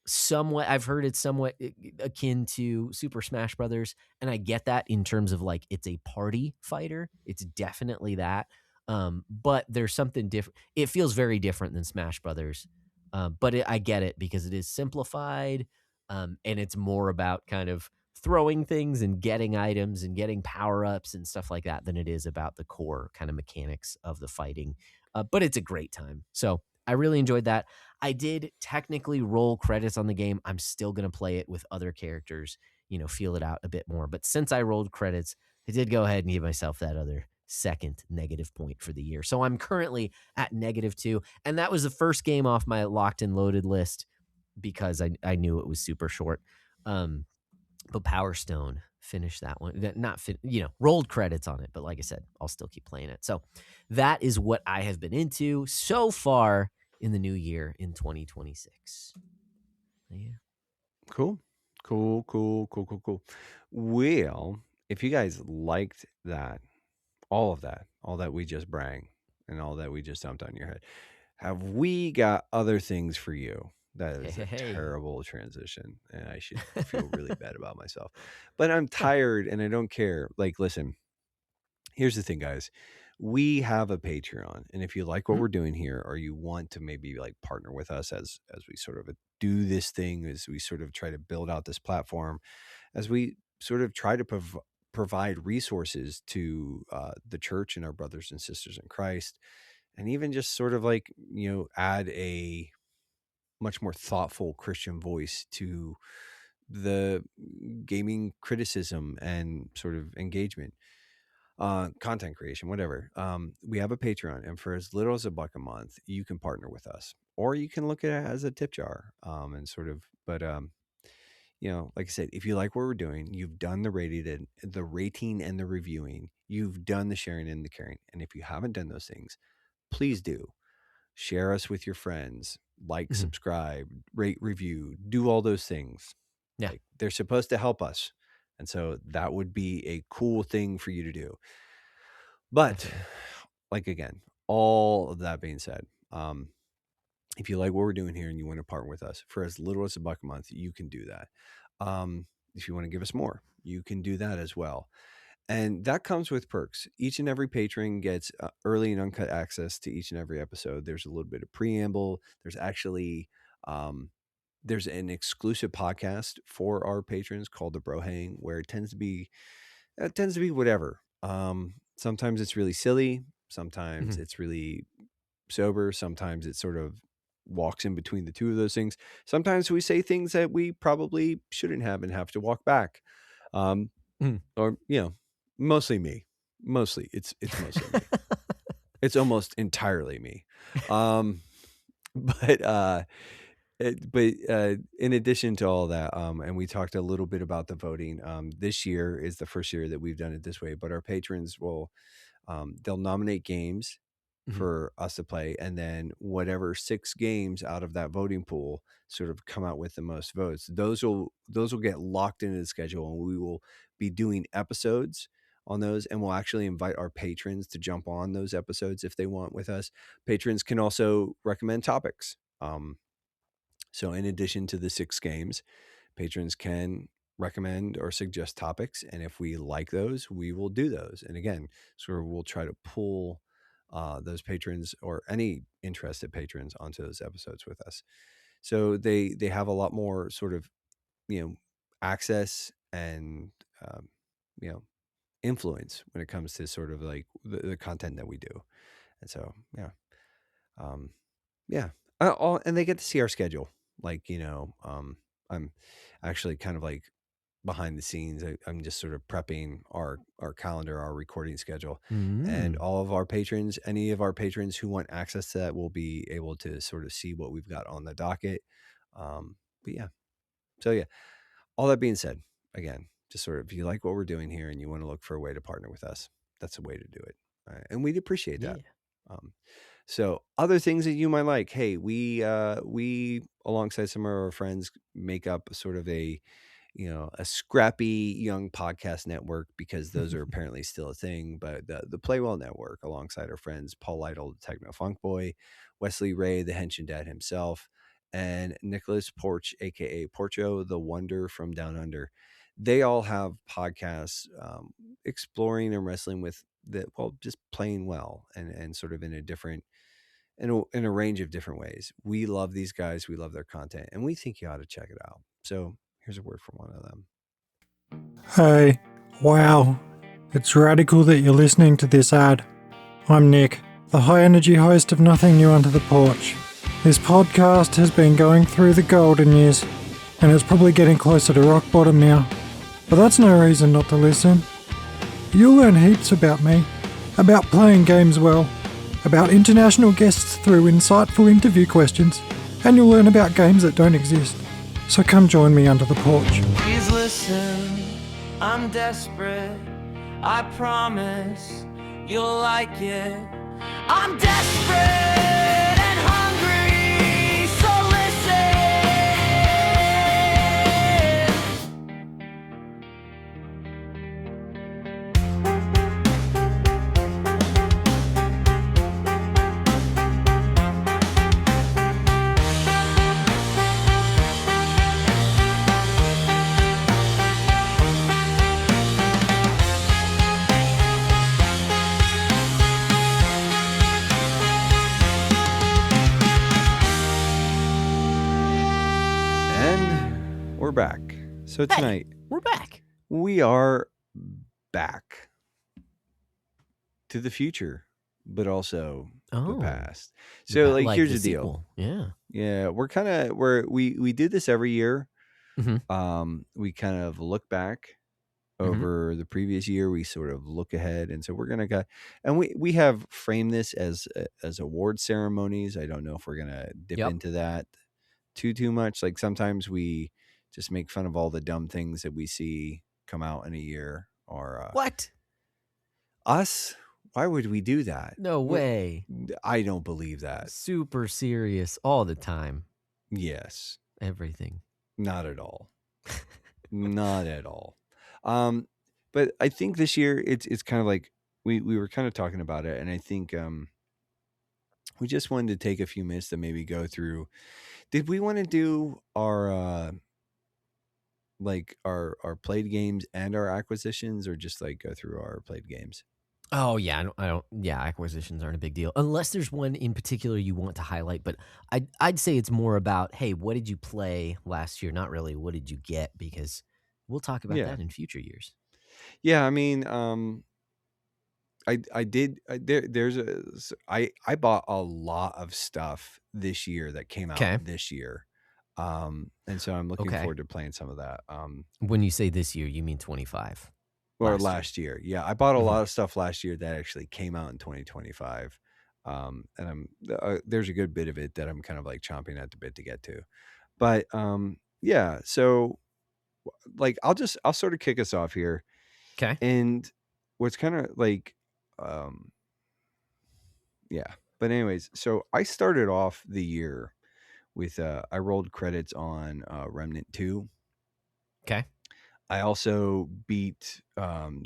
[SPEAKER 2] Somewhat, I've heard it's somewhat akin to Super Smash Brothers, and I get that in terms of like it's a party fighter. It's definitely that, but there's something different. It feels very different than Smash Brothers, but I get it because it is simplified, and it's more about kind of throwing things and getting items and getting power-ups and stuff like that than it is about the core kind of mechanics of the fighting. But it's a great time. So I really enjoyed that. I did technically roll credits on the game. I'm still going to play it with other characters, feel it out a bit more. But since I rolled credits, I did go ahead and give myself that other second negative point for the year. So I'm currently at -2, and that was the first game off my locked and loaded list because I knew it was super short. But Power Stone finished that one. Rolled credits on it, but like I said, I'll still keep playing it. So that is what I have been into so far in the new year in 2026. Yeah.
[SPEAKER 1] Cool. Well, if you guys liked that, all that we just brang and all that we just dumped on your head, have we got other things for you? That is a terrible transition, and I should feel really bad about myself. But I'm tired, and I don't care. Like, listen, here's the thing, guys. We have a Patreon, and if you like what we're doing here, or you want to maybe like partner with us as we sort of do this thing, as we sort of try to build out this platform, as we sort of try to provide resources to the church and our brothers and sisters in Christ, and even just sort of like, add a much more thoughtful Christian voice to the gaming criticism and sort of engagement, content creation, whatever. We have a Patreon, and for as little as $1 a month, you can partner with us, or you can look at it as a tip jar, and sort of, but, like I said, if you like what we're doing, you've done the rating and the reviewing, you've done the sharing and the caring. And if you haven't done those things, please do. Share us with your friends, subscribe, rate, review, do all those things.
[SPEAKER 2] Yeah.
[SPEAKER 1] Like, they're supposed to help us. And so that would be a cool thing for you to do. But like, again, all of that being said, if you like what we're doing here and you want to partner with us for as little as $1 a month, you can do that. If you want to give us more, you can do that as well. And that comes with perks. Each and every patron gets early and uncut access to each and every episode. There's a little bit of preamble. There's actually, there's an exclusive podcast for our patrons called the Bro Hang, where it tends to be whatever. Sometimes it's really silly. Sometimes it's really sober. Sometimes it sort of walks in between the two of those things. Sometimes we say things that we probably shouldn't have and have to walk back. Or, mostly me. Mostly. It's mostly me. It's almost entirely me. But in addition to all that, and we talked a little bit about the voting, this year is the first year that we've done it this way, but our patrons will, they'll nominate games for us to play, and then whatever 6 games out of that voting pool sort of come out with the most votes, those will get locked into the schedule, and we will be doing episodes on those, and we'll actually invite our patrons to jump on those episodes if they want with us. Patrons can also recommend topics. So in addition to the 6 games, patrons can recommend or suggest topics, and if we like those, we will do those. And again, sort of we'll try to pull those patrons or any interested patrons onto those episodes with us. So they have a lot more sort of, access and, influence when it comes to sort of like the content that we do. And so, and they get to see our schedule. Like, I'm actually kind of like behind the scenes. I'm just sort of prepping our calendar, our recording schedule, and all of our patrons, any of our patrons who want access to that will be able to sort of see what we've got on the docket. All that being said, again, just sort of, if you like what we're doing here and you want to look for a way to partner with us, that's a way to do it. And we'd appreciate that. So other things that you might like, hey, we alongside some of our friends make up sort of a scrappy young podcast network, because those are apparently still a thing, but the Playwell Network, alongside our friends Paul Lytle, the Techno Funk Boy, Wesley Ray, the Henshin Dad himself, and Nicholas Porch, aka Porcho, the Wonder from Down Under. They all have podcasts exploring and wrestling with just playing well and sort of in a range of different ways. We love these guys. We love their content, and we think you ought to check it out. So here's a word from one of them.
[SPEAKER 4] Hey, wow. It's radical that you're listening to this ad. I'm Nick, the high-energy host of Nothing New Under the Porch. This podcast has been going through the golden years, and it's probably getting closer to rock bottom now. But that's no reason not to listen. You'll learn heaps about me, about playing games well, about international guests through insightful interview questions, and you'll learn about games that don't exist. So come join me under the porch.
[SPEAKER 3] Please listen, I'm desperate. I promise you'll like it. I'm desperate and hungry, so
[SPEAKER 1] And we're back. So tonight,
[SPEAKER 2] we're back.
[SPEAKER 1] We are back to the future, but also the past. So, like here's the deal.
[SPEAKER 2] Yeah.
[SPEAKER 1] We do this every year.
[SPEAKER 2] Mm-hmm.
[SPEAKER 1] We kind of look back over the previous year. We sort of look ahead, and so we're gonna go. And we have framed this as award ceremonies. I don't know if we're gonna dip into that too much. Like sometimes we just make fun of all the dumb things that we see come out in a year. Or
[SPEAKER 2] what?
[SPEAKER 1] Us? Why would we do that?
[SPEAKER 2] No way.
[SPEAKER 1] I don't believe that.
[SPEAKER 2] Super serious all the time.
[SPEAKER 1] Yes.
[SPEAKER 2] Everything.
[SPEAKER 1] Not at all. Not at all. But I think this year it's kind of like we were kind of talking about it, and I think we just wanted to take a few minutes to maybe go through. Did we want to do our our played games and our acquisitions, or just like go through our played games?
[SPEAKER 2] Oh yeah, I don't. Yeah, acquisitions aren't a big deal unless there's one in particular you want to highlight. But I'd say it's more about, hey, what did you play last year? Not really what did you get, because we'll talk about that in future years.
[SPEAKER 1] Yeah, I mean, I did. I bought a lot of stuff this year that came out this year, and so I'm looking forward to playing some of that.
[SPEAKER 2] When you say this year, you mean 25
[SPEAKER 1] or last year? Yeah, I bought a lot of stuff last year that actually came out in 2025, and there's a good bit of it that I'm kind of like chomping at the bit to get to, but yeah. So like I'll sort of kick us off here.
[SPEAKER 2] Okay.
[SPEAKER 1] And what's kind of like, yeah. But anyways, so I started off the year with I rolled credits on Remnant 2.
[SPEAKER 2] Okay.
[SPEAKER 1] I also beat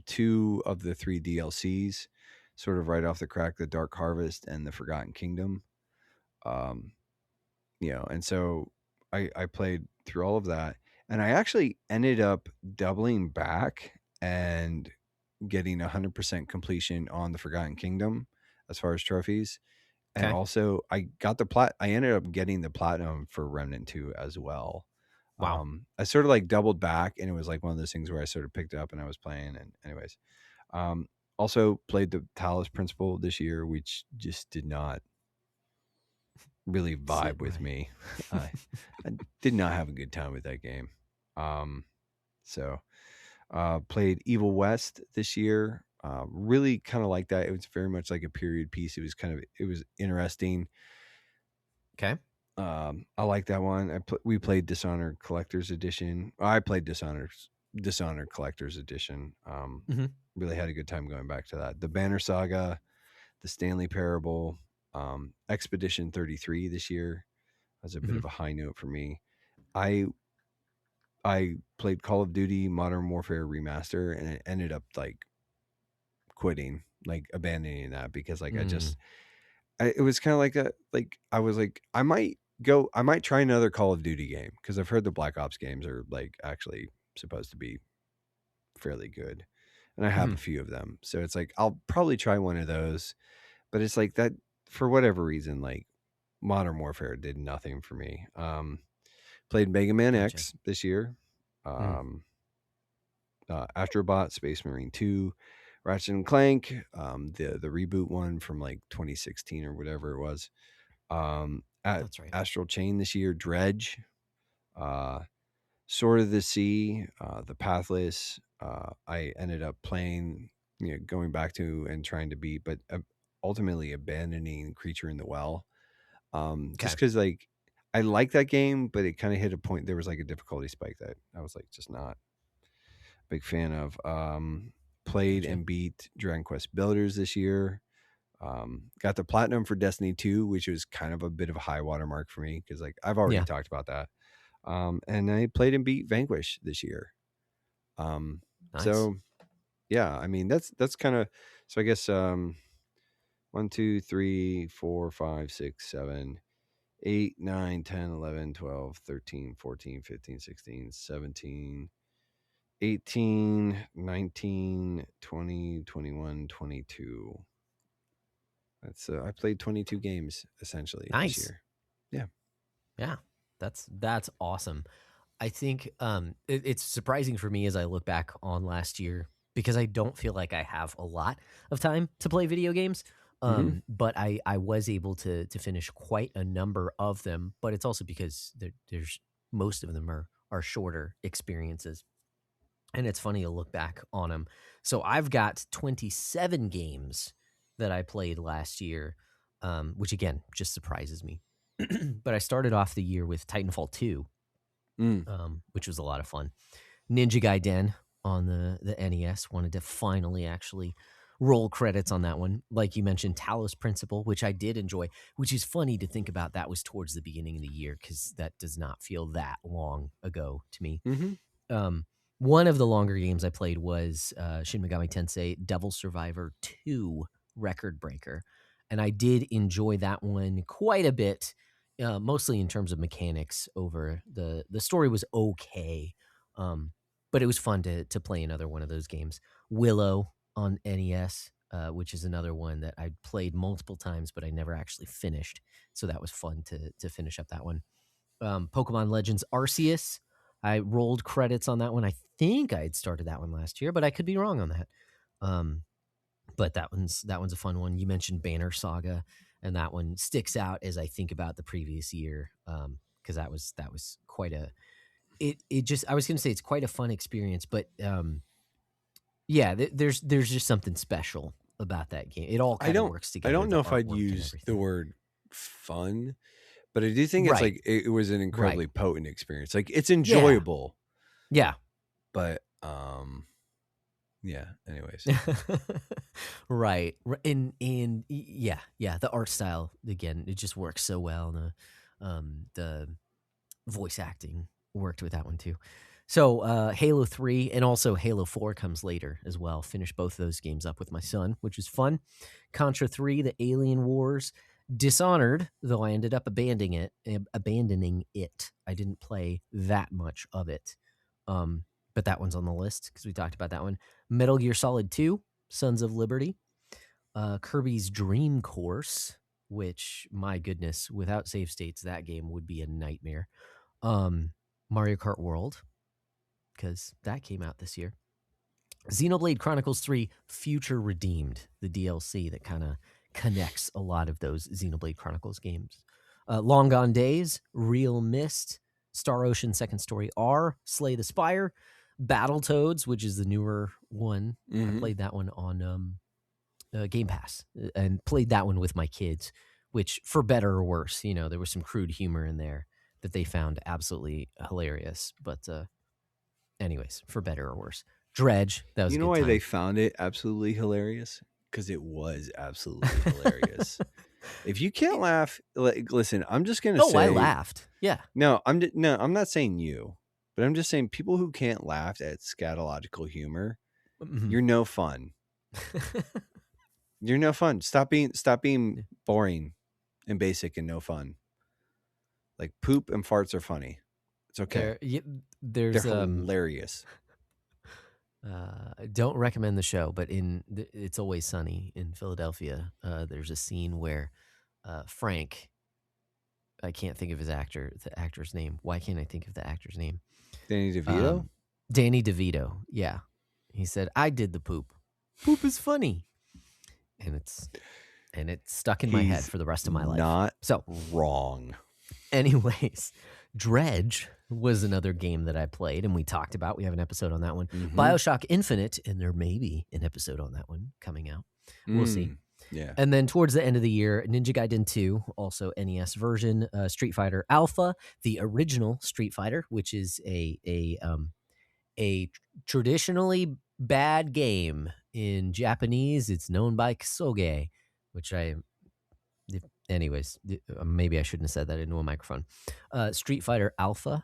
[SPEAKER 1] 2 of the 3 DLCs, sort of right off the crack, the Dark Harvest and the Forgotten Kingdom. And so I played through all of that, and I actually ended up doubling back and getting 100% completion on the Forgotten Kingdom as far as trophies. And also I got I ended up getting the platinum for Remnant 2 as well.
[SPEAKER 2] Wow.
[SPEAKER 1] I sort of like doubled back, and it was like one of those things where I sort of picked up and I was playing. And anyways, also played the Talos Principle this year, which just did not really vibe with me. I did not have a good time with that game. So played Evil West this year. Really kind of like that. It was very much like a period piece. It was interesting.
[SPEAKER 2] Okay.
[SPEAKER 1] I like that one. We played Dishonored Collector's Edition. I played Dishonored Collector's Edition. Really had a good time going back to that. The Banner Saga, the Stanley Parable, Expedition 33 this year was a bit of a high note for me. I played Call of Duty Modern Warfare Remaster, and it ended up like quitting, like abandoning that, because like it was kind of like I was like, I might try another Call of Duty game, because I've heard the Black Ops games are like actually supposed to be fairly good, and I have a few of them, so it's like I'll probably try one of those. But it's like that, for whatever reason, like Modern Warfare did nothing for me. Played Mega Man X this year. Astrobot, Space Marine 2, Ratchet and Clank, the reboot one from like 2016 or whatever it was.
[SPEAKER 2] That's right.
[SPEAKER 1] Astral Chain this year, Dredge, Sword of the Sea, The Pathless. I ended up playing going back to and trying to beat, but ultimately abandoning Creature in the Well. Just because like I like that game, but it kind of hit a point. There was like a difficulty spike that I was like just not a big fan of. Played and beat Dragon Quest Builders this year. Got the platinum for Destiny 2, which was kind of a bit of a high water mark for me because like I've already talked about that. And I played and beat Vanquish this year.
[SPEAKER 2] Nice.
[SPEAKER 1] So yeah, I mean that's kind of, so I guess 1, 2, 3, 4, 5, 6, 7, 8, 9, 10, 11, 12, 13, 14, 15, 16, 17, 18, 19, 20, 21, 22. That's I played 22 games essentially this year.
[SPEAKER 2] Yeah, that's awesome. I think it's surprising for me as I look back on last year because I don't feel like I have a lot of time to play video games. But I was able to finish quite a number of them. But it's also because there's most of them are shorter experiences. And it's funny to look back on them. So I've got 27 games that I played last year, which again just surprises me. But I started off the year with Titanfall 2, which was a lot of fun. Ninja Gaiden on the NES. Wanted to finally actually roll credits on that one. Like you mentioned, Talos Principle, which I did enjoy, which is funny to think about. That was towards the beginning of the year because that does not feel that long ago to me. One of the longer games I played was Shin Megami Tensei Devil Survivor 2 Record Breaker. And I did enjoy that one quite a bit, mostly in terms of mechanics over the story was okay. But it was fun to play another one of those games. Willow on NES, which is another one that I played multiple times, but I never actually finished. So that was fun to finish up that one. Pokemon Legends Arceus. I rolled credits on that one. I think I had started that one last year, but I could be wrong on that. But that one's a fun one. You mentioned Banner Saga, and that one sticks out as I think about the previous year, because that was quite a. It just, I was going to say it's quite a fun experience, but yeah, there's just something special about that game. It all kind of works together.
[SPEAKER 1] I don't know if I'd use the word fun, but I do think it's like it was an incredibly potent experience. Like it's enjoyable.
[SPEAKER 2] Yeah.
[SPEAKER 1] But yeah, anyways.
[SPEAKER 2] Right. And yeah, the art style again, it just works so well. And the voice acting worked with that one too. So Halo 3 and also Halo 4 comes later as well. Finished both of those games up with my son, which is fun. Contra 3, the Alien Wars. Dishonored, though I ended up abandoning it. I didn't play that much of it. But that one's on the list because we talked about that one. Metal Gear Solid 2, Sons of Liberty. Kirby's Dream Course, which, my goodness, without save states, that game would be a nightmare. Mario Kart World, because that came out this year. Xenoblade Chronicles 3, Future Redeemed, the DLC that kind of connects a lot of those Xenoblade Chronicles games. Long Gone Days, Real Mist, Star Ocean Second Story R, Slay the Spire, Battletoads, which is the newer one. I played that one on Game Pass and played that one with my kids, which for better or worse, there was some crude humor in there that they found absolutely hilarious. But anyways, for better or worse. Dredge, that was a good
[SPEAKER 1] why
[SPEAKER 2] time.
[SPEAKER 1] they found it absolutely hilarious? Because it was absolutely hilarious. If you can't laugh, listen, I'm just going to say.
[SPEAKER 2] Oh, I laughed. Yeah.
[SPEAKER 1] No, I'm not saying you, but I'm just saying people who can't laugh at scatological humor, you're no fun. You're no fun. Stop being boring and basic and no fun. Like poop and farts are funny. It's okay. They're hilarious.
[SPEAKER 2] Don't recommend the show, but in It's Always Sunny in Philadelphia, there's a scene where Frank, I can't think of the actor's name. Why can't I think of the actor's name?
[SPEAKER 1] Danny DeVito?
[SPEAKER 2] Danny DeVito, yeah. He said, I did the poop. Poop is funny. And it's stuck in my head for the rest of my life.
[SPEAKER 1] Not
[SPEAKER 2] so
[SPEAKER 1] wrong.
[SPEAKER 2] Anyways, Dredge was another game that I played and we talked about. We have an episode on that one.
[SPEAKER 1] Mm-hmm.
[SPEAKER 2] BioShock Infinite, and there may be an episode on that one coming out. We'll see.
[SPEAKER 1] Yeah.
[SPEAKER 2] And then towards the end of the year, Ninja Gaiden 2, also NES version, Street Fighter Alpha, the original Street Fighter, which is a traditionally bad game. In Japanese, it's known by Ksoge, which maybe I shouldn't have said that into a microphone. Street Fighter Alpha,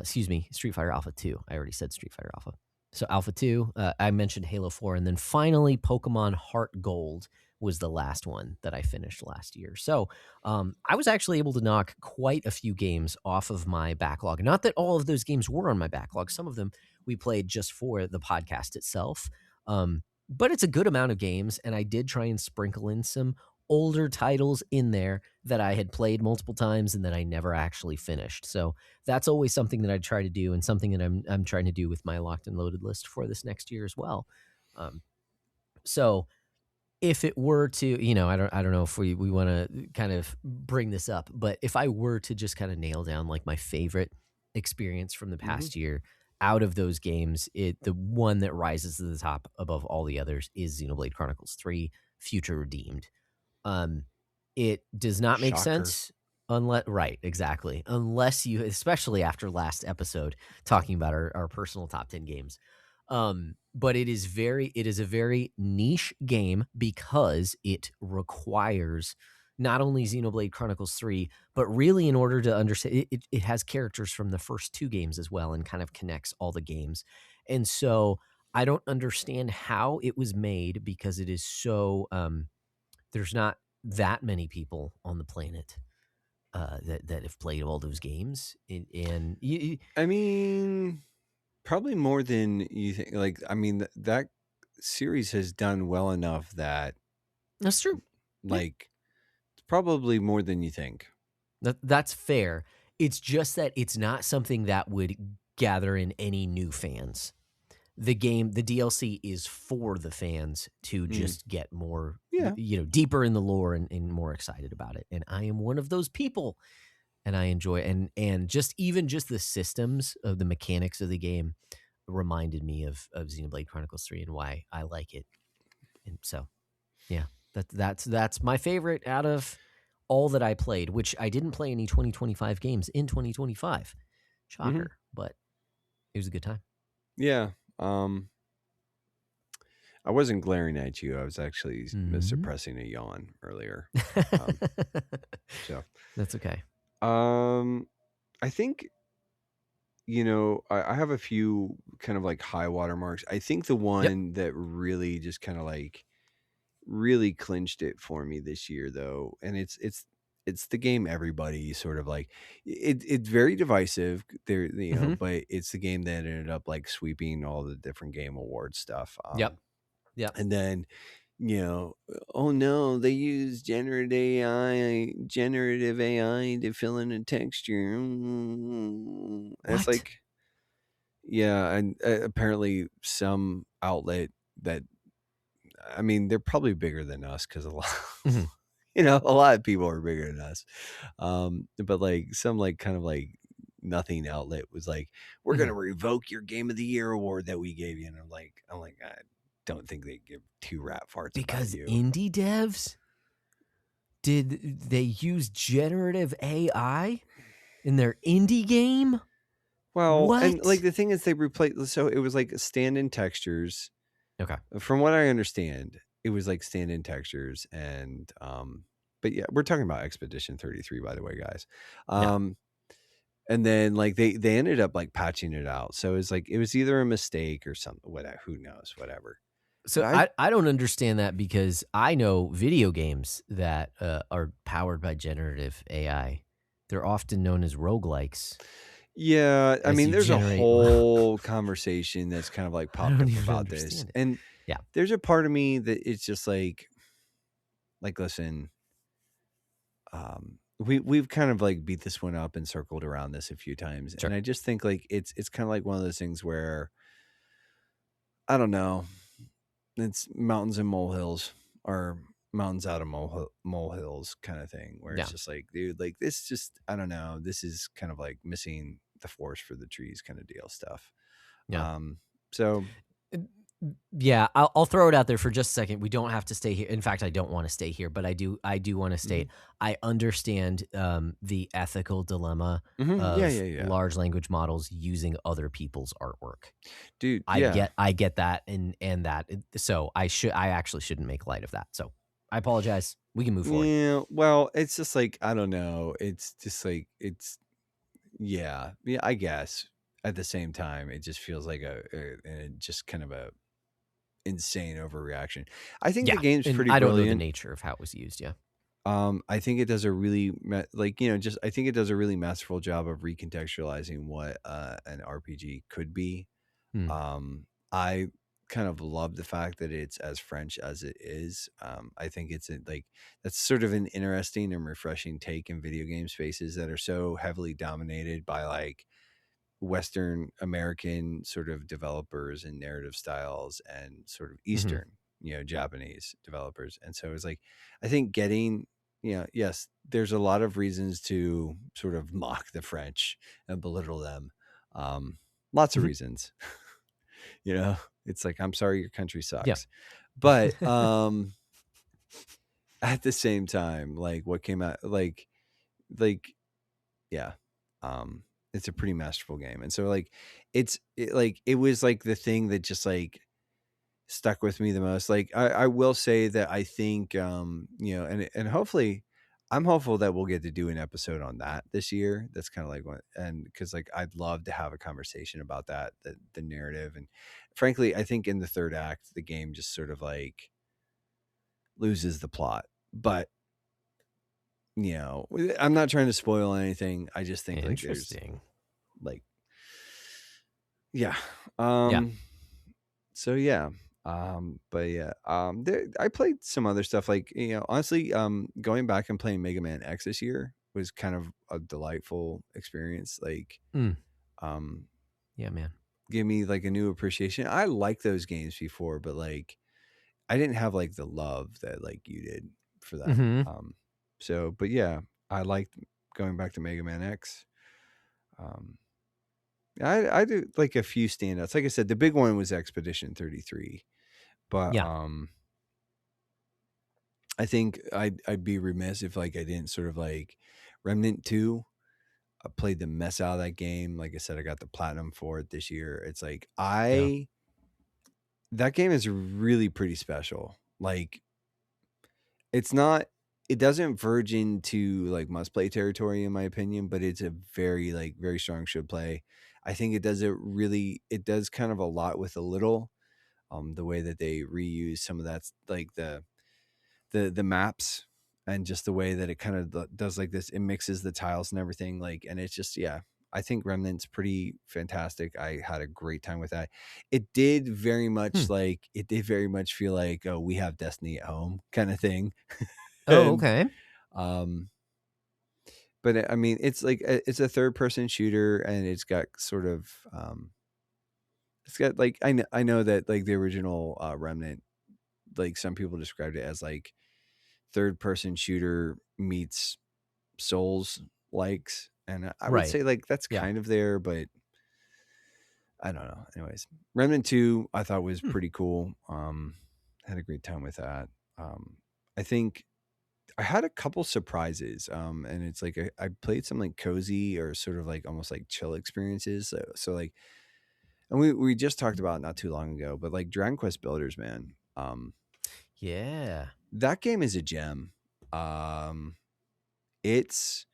[SPEAKER 2] Street Fighter Alpha 2. I already said Street Fighter Alpha. So Alpha 2, I mentioned Halo 4, and then finally Pokemon Heart Gold was the last one that I finished last year. So I was actually able to knock quite a few games off of my backlog. Not that all of those games were on my backlog. Some of them we played just for the podcast itself. But it's a good amount of games, and I did try and sprinkle in some older titles in there that I had played multiple times and that I never actually finished. So that's always something that I try to do, and something that I'm trying to do with my locked and loaded list for this next year as well. So if it were to, I don't know if we want to kind of bring this up, but if I were to just kind of nail down like my favorite experience from the past year out of those games, the one that rises to the top above all the others is Xenoblade Chronicles 3 Future Redeemed. It does not make sense unless you, especially after last episode talking about our personal top 10 games. But it is a very niche game because it requires not only Xenoblade Chronicles 3, but really in order to understand it has characters from the first two games as well and kind of connects all the games. And so I don't understand how it was made because it is so, there's not that many people on the planet that have played all those games.
[SPEAKER 1] I mean, probably more than you think. Like, I mean, that series has done well enough that
[SPEAKER 2] that's true.
[SPEAKER 1] Like, it's probably more than you think.
[SPEAKER 2] That's fair. It's just that it's not something that would gather in any new fans. The DLC is for the fans to just get more, deeper in the lore and more excited about it. And I am one of those people, and I enjoy it. And just the systems of the mechanics of the game reminded me of Xenoblade Chronicles 3 and why I like it. And so, yeah, that's my favorite out of all that I played, which I didn't play any 2025 games in 2025. Shocker, but it was a good time.
[SPEAKER 1] Yeah. I wasn't glaring at you. I was actually suppressing a yawn earlier. So
[SPEAKER 2] that's okay.
[SPEAKER 1] I think, I have a few kind of like high water marks. I think the one that really just kind of like really clinched it for me this year though, and it's the game everybody sort of like it's very divisive there, but it's the game that ended up like sweeping all the different game award stuff. And then oh no, they use generative AI to fill in a texture. And it's like, yeah, and apparently some outlet that, I mean, they're probably bigger than us because a lot a lot of people are bigger than us. But like some like kind of like nothing outlet was like, we're gonna revoke your Game of the Year award that we gave you. And I'm like, I don't think they give two rat farts
[SPEAKER 2] because
[SPEAKER 1] about you.
[SPEAKER 2] Indie devs, did they use generative AI in their indie game?
[SPEAKER 1] Well, and like the thing is they replaced, so it was like stand-in textures.
[SPEAKER 2] Okay.
[SPEAKER 1] From what I understand, it was like stand-in textures and but yeah, we're talking about Expedition 33, by the way, guys. And then like they ended up like patching it out. So it's like it was either a mistake or something, whatever, who knows, whatever.
[SPEAKER 2] So I don't understand that because I know video games that are powered by generative AI. They're often known as roguelikes.
[SPEAKER 1] Yeah, I mean, there's a whole conversation that's kind of like popped up about this. And there's a part of me that it's just like listen, we've kind of like beat this one up and circled around this a few times. Sure. And I just think like it's kind of like one of those things where I don't know, it's mountains and molehills are mountains out of molehills kind of thing, where it's just like, dude, like this just, I don't know, this is kind of like missing the forest for the trees kind of deal stuff. So
[SPEAKER 2] yeah, I'll throw it out there for just a second. We don't have to stay here. In fact, I don't want to stay here, but I do want to state I understand the ethical dilemma of large language models using other people's artwork.
[SPEAKER 1] Dude,
[SPEAKER 2] I get that, and that. So I actually shouldn't make light of that. So I apologize. We can move forward.
[SPEAKER 1] Yeah, well, it's just like, I don't know. It's just like, yeah, I guess. At the same time, it just feels like just kind of a insane overreaction. I think the game's pretty brilliant.
[SPEAKER 2] I don't know the nature of how it was used. Yeah.
[SPEAKER 1] I think it does a really I think it does a really masterful job of recontextualizing what an RPG could be. I kind of love the fact that it's as French as it is. I think it's like, that's sort of an interesting and refreshing take in video game spaces that are so heavily dominated by like Western American sort of developers and narrative styles and sort of Eastern, Japanese developers. And so it's like, I think getting, yes, there's a lot of reasons to sort of mock the French and belittle them. Lots of reasons, it's like, I'm sorry, your country sucks. But at the same time, like what came out, it's a pretty masterful game. And so like, it was like the thing that just like stuck with me the most. Like, I will say that I think, and hopefully I'm hopeful that we'll get to do an episode on that this year. That's kind of like what, and cause like, I'd love to have a conversation about that, the narrative. And frankly, I think in the third act, the game just sort of like loses the plot, but I'm not trying to spoil anything. I just think like there's like, so yeah. But yeah, I played some other stuff like, honestly, going back and playing Mega Man X this year was kind of a delightful experience. Like,
[SPEAKER 2] yeah, man,
[SPEAKER 1] give me like a new appreciation. I liked those games before, but like, I didn't have like the love that like you did for that. So, but yeah, I liked going back to Mega Man X. I do like a few standouts. Like I said, the big one was Expedition 33, but I think I'd be remiss if like I didn't sort of like Remnant 2. I played the mess out of that game. Like I said, I got the platinum for it this year. It's like that game is really pretty special. Like, it doesn't verge into like must play territory in my opinion, but it's a very like very strong should play. I think it does kind of a lot with a little, the way that they reuse some of that's like the maps, and just the way that it kind of does like this, it mixes the tiles and everything, like, and it's just, I think Remnant's pretty fantastic. I had a great time with that. It did very much feel like, oh, we have Destiny at home kind of thing.
[SPEAKER 2] Okay.
[SPEAKER 1] But I mean, it's like it's a third person shooter, and it's got sort of it's got like, I know that like the original Remnant, like some people described it as like third person shooter meets Souls likes, and I would say like that's kind of there, but I don't know. Anyways, Remnant 2 I thought was pretty cool. Had a great time with that. I think I had a couple surprises, and it's like I played some like cozy or sort of like almost like chill experiences. So like, and we just talked about it not too long ago, but like Dragon Quest Builders, man. That game is a gem. It's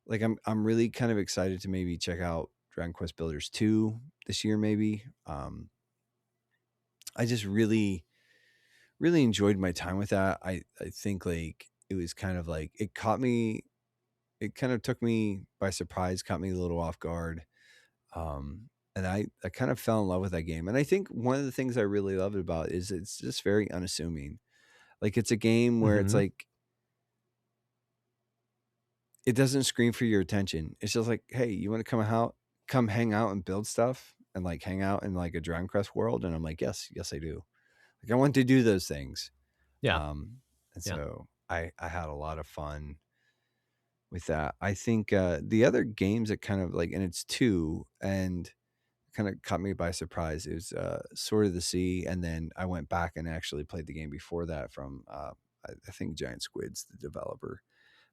[SPEAKER 1] like, I'm really kind of excited to maybe check out Dragon Quest Builders 2 this year, maybe. I just really, really enjoyed my time with that. I think like it was kind of like, it kind of took me by surprise, caught me a little off guard. And I kind of fell in love with that game. And I think one of the things I really loved about it is it's just very unassuming. Like, it's a game where it's like, it doesn't scream for your attention. It's just like, hey, you want to come hang out and build stuff and like hang out in like a Dragon Quest world? And I'm like, yes, I do. Like, I want to do those things. And so I had a lot of fun with that. I think the other games that kind of like, and it's 2, and kind of caught me by surprise. It was Sword of the Sea, and then I went back and actually played the game before that from I think Giant Squid's the developer.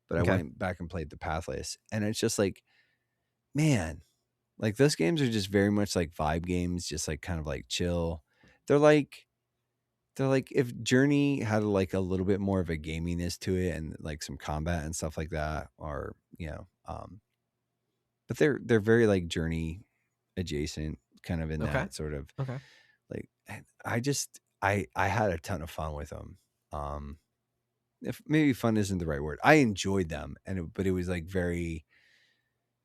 [SPEAKER 1] But I went back and played the Pathless, and it's just like, man, like those games are just very much like vibe games, just like kind of like chill. They're like if Journey had like a little bit more of a gaminess to it and like some combat and stuff like that, or but they're very like Journey adjacent, kind of in that sort of like. I had a ton of fun with them. If maybe fun isn't the right word, I enjoyed them, but it was like very,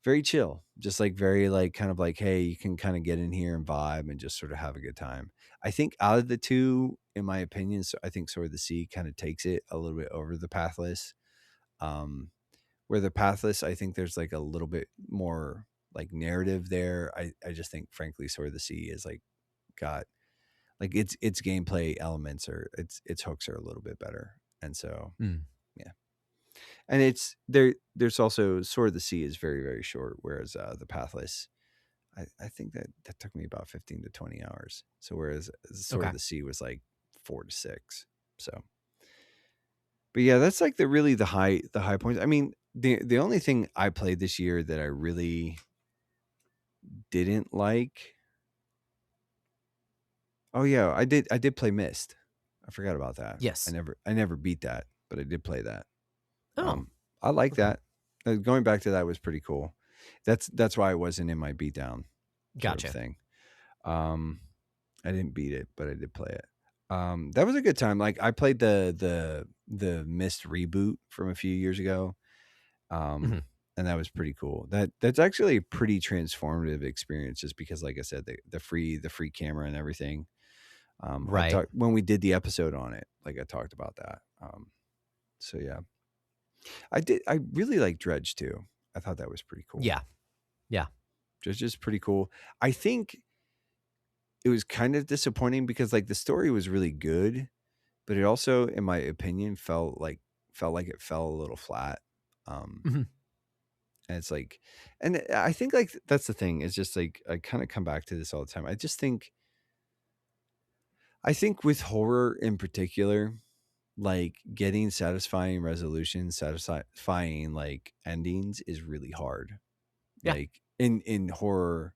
[SPEAKER 1] very chill, just like very like kind of like, hey, you can kind of get in here and vibe and just sort of have a good time. I think out of the 2, in my opinion, so I think Sword of the Sea kind of takes it a little bit over the Pathless. Where the Pathless, I think there's like a little bit more like narrative there. I just think, frankly, Sword of the Sea is like got like its gameplay elements, or its hooks are a little bit better, and so yeah. And it's there's also Sword of the Sea is very, very short, whereas the Pathless, I think that took me about 15 to 20 hours. So whereas Sword of the Sea was like 4 to 6. So, but yeah, that's like the high points. I mean, the only thing I played this year that I really didn't like. Oh yeah, I did play Myst. I forgot about that.
[SPEAKER 2] Yes.
[SPEAKER 1] I never beat that, but I did play that.
[SPEAKER 2] Oh,
[SPEAKER 1] I like that. Going back to that was pretty cool. That's why I wasn't in my beatdown
[SPEAKER 2] gotcha
[SPEAKER 1] thing. I didn't beat it, but I did play it. That was a good time. Like I played the Myst reboot from a few years ago. And that was pretty cool. That's actually a pretty transformative experience, just because, like I said, the free camera and everything. Right. When we did the episode on it, like I talked about that. So yeah, I really like Dredge too. I thought that was pretty cool.
[SPEAKER 2] Yeah.
[SPEAKER 1] Just pretty cool. I think it was kind of disappointing because like the story was really good, but it also, in my opinion, felt like it fell a little flat. And it's like, and I think like that's the thing. It's just like I kind of come back to this all the time. I think with horror in particular, like getting satisfying resolutions, satisfying like endings is really hard.
[SPEAKER 2] Yeah.
[SPEAKER 1] Like in horror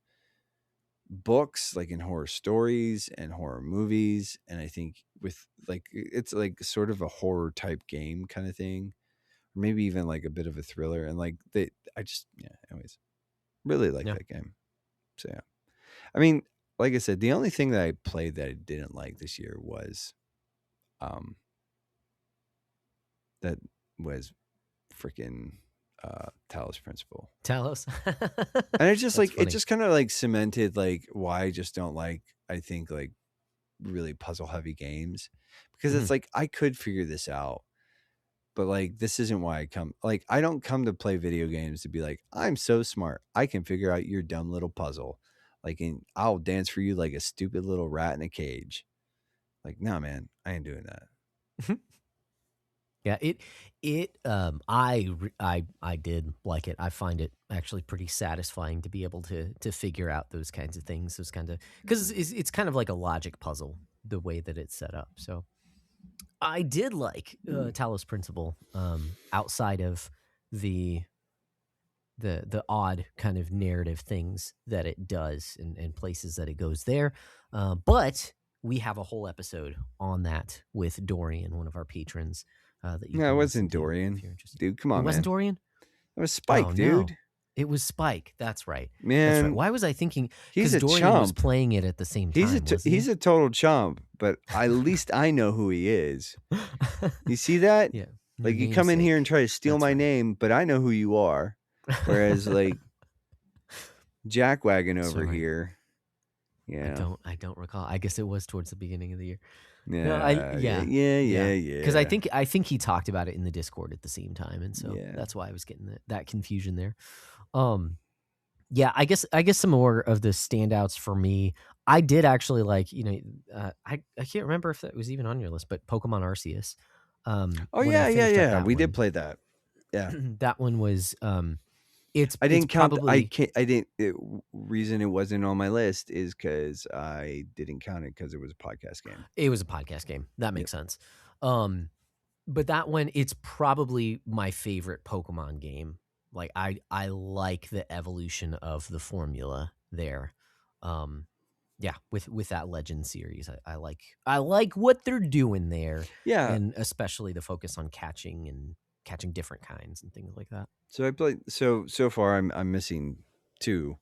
[SPEAKER 1] books, like in horror stories and horror movies, and I think with like it's like sort of a horror type game kind of thing, or maybe even like a bit of a thriller, and like anyways, really like that game. So yeah, I mean, like I said, the only thing that I played that I didn't like this year was that was freaking Talos Principle.
[SPEAKER 2] Talos.
[SPEAKER 1] And it's just like funny. It just kind of like cemented like why I just don't like, I think, like really puzzle heavy games, because it's like I could figure this out, but like this isn't why I come. Like I don't come to play video games to be like, I'm so smart, I can figure out your dumb little puzzle, like, and I'll dance for you like a stupid little rat in a cage. Like, nah, man, I ain't doing that.
[SPEAKER 2] Yeah, I did like it. I find it actually pretty satisfying to be able to figure out those kinds of things, those kind of, because it's kind of like a logic puzzle the way that it's set up. So I did like Talos Principle, outside of the odd kind of narrative things that it does and places that it goes there, but we have a whole episode on that with Dorian, one of our patrons.
[SPEAKER 1] No, it wasn't Dorian. Dude, come on, man.
[SPEAKER 2] It wasn't Dorian?
[SPEAKER 1] It was Spike, dude.
[SPEAKER 2] No. It was Spike. That's right.
[SPEAKER 1] Man.
[SPEAKER 2] That's right. Why was I thinking?
[SPEAKER 1] He's a
[SPEAKER 2] Dorian
[SPEAKER 1] chump.
[SPEAKER 2] was playing it at the same time.
[SPEAKER 1] He's a total chump, but at least I know who he is. You see that?
[SPEAKER 2] Yeah.
[SPEAKER 1] Like you come in here and try to steal my name, but I know who you are. Whereas like Jackwagon over here. Yeah.
[SPEAKER 2] I don't recall. I guess it was towards the beginning of the year.
[SPEAKER 1] Yeah.
[SPEAKER 2] Because I think he talked about it in the Discord at the same time, and so that's why I was getting that confusion there. Yeah, I guess some more of the standouts for me. I did actually like, I can't remember if that was even on your list, but Pokemon Arceus.
[SPEAKER 1] Oh
[SPEAKER 2] when I
[SPEAKER 1] yeah,
[SPEAKER 2] finished up that
[SPEAKER 1] we
[SPEAKER 2] one.
[SPEAKER 1] did play that. Yeah.
[SPEAKER 2] That one was
[SPEAKER 1] I didn't count.
[SPEAKER 2] probably,
[SPEAKER 1] I can't. I didn't. Reason it wasn't on my list is because I didn't count it because it was a podcast game.
[SPEAKER 2] it was a podcast game. That makes sense. But that one, it's probably my favorite Pokemon game. Like I like the evolution of the formula there. Yeah, with that Legend series, I like what they're doing there.
[SPEAKER 1] Yeah.
[SPEAKER 2] And especially the focus on catching different kinds and things like that.
[SPEAKER 1] So I played. So far, I'm missing 2.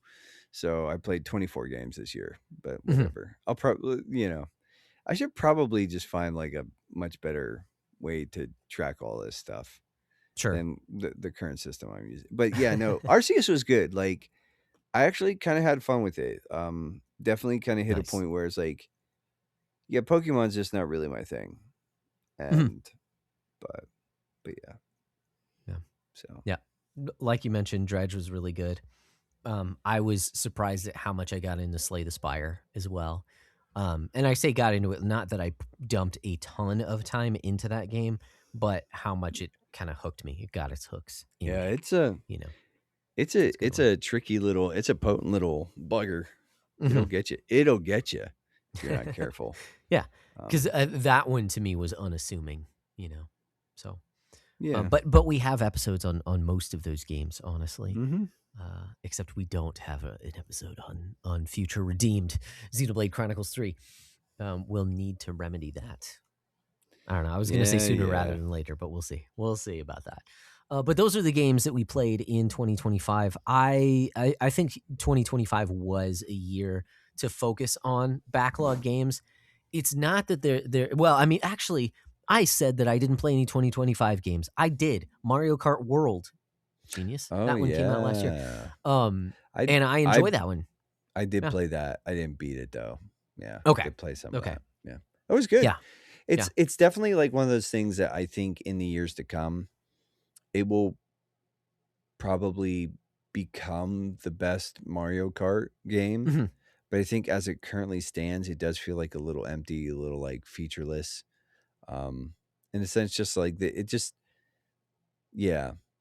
[SPEAKER 1] So I played 24 games this year. But whatever. I'll probably I should probably just find like a much better way to track all this stuff
[SPEAKER 2] Sure.
[SPEAKER 1] than the current system I'm using. But yeah, no, Arceus was good. Like I actually kind of had fun with it. Definitely kind of hit
[SPEAKER 2] Nice.
[SPEAKER 1] a point where it's like, yeah, Pokemon's just not really my thing. And but yeah.
[SPEAKER 2] Yeah.
[SPEAKER 1] So
[SPEAKER 2] yeah, like you mentioned, Dredge was really good. I was surprised at how much I got into Slay the Spire as well. And I say got into it, not that I dumped a ton of time into that game, but how much it kind of hooked me. It got its hooks. In
[SPEAKER 1] yeah,
[SPEAKER 2] me,
[SPEAKER 1] it's a it's a tricky little, it's a potent little bugger. It'll get you. It'll get you if you're not careful.
[SPEAKER 2] Yeah, because that one to me was unassuming. So
[SPEAKER 1] yeah.
[SPEAKER 2] But we have episodes on most of those games, honestly.
[SPEAKER 1] Mm-hmm.
[SPEAKER 2] Except we don't have an episode on Future Redeemed Xenoblade Chronicles 3. We'll need to remedy that. I don't know. I was going to say sooner rather than later, but we'll see. We'll see about that. But those are the games that we played in 2025. I think 2025 was a year to focus on backlog games. It's not that they're well, I mean, actually, I said that I didn't play any 2025 games. I did. Mario Kart World. Genius.
[SPEAKER 1] Oh,
[SPEAKER 2] that one came out last year. And I enjoy that one.
[SPEAKER 1] I did play that. I didn't beat it though. Yeah.
[SPEAKER 2] Okay.
[SPEAKER 1] I did play some of
[SPEAKER 2] Okay.
[SPEAKER 1] that. Yeah. It was good.
[SPEAKER 2] Yeah.
[SPEAKER 1] It's definitely like one of those things that I think in the years to come, it will probably become the best Mario Kart game.
[SPEAKER 2] Mm-hmm.
[SPEAKER 1] But I think as it currently stands, it does feel like a little empty, a little like featureless. In a sense, just like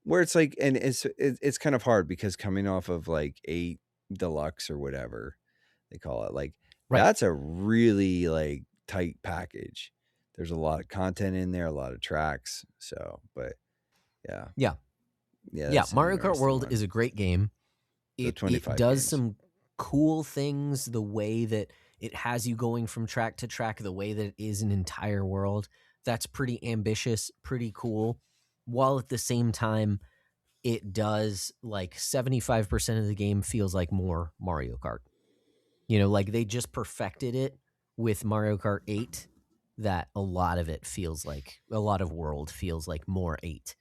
[SPEAKER 1] where it's like, and it's kind of hard because coming off of like 8 Deluxe or whatever they call it, like that's a really like tight package. There's a lot of content in there, a lot of tracks. So, but yeah.
[SPEAKER 2] Mario Kart World is a great game. It does
[SPEAKER 1] games.
[SPEAKER 2] Some cool things, the way that it has you going from track to track, the way that it is an entire world. That's pretty ambitious, pretty cool. While at the same time, it does like 75% of the game feels like more Mario Kart. Like they just perfected it with Mario Kart 8, that a lot of it feels like, a lot of world feels like more 8.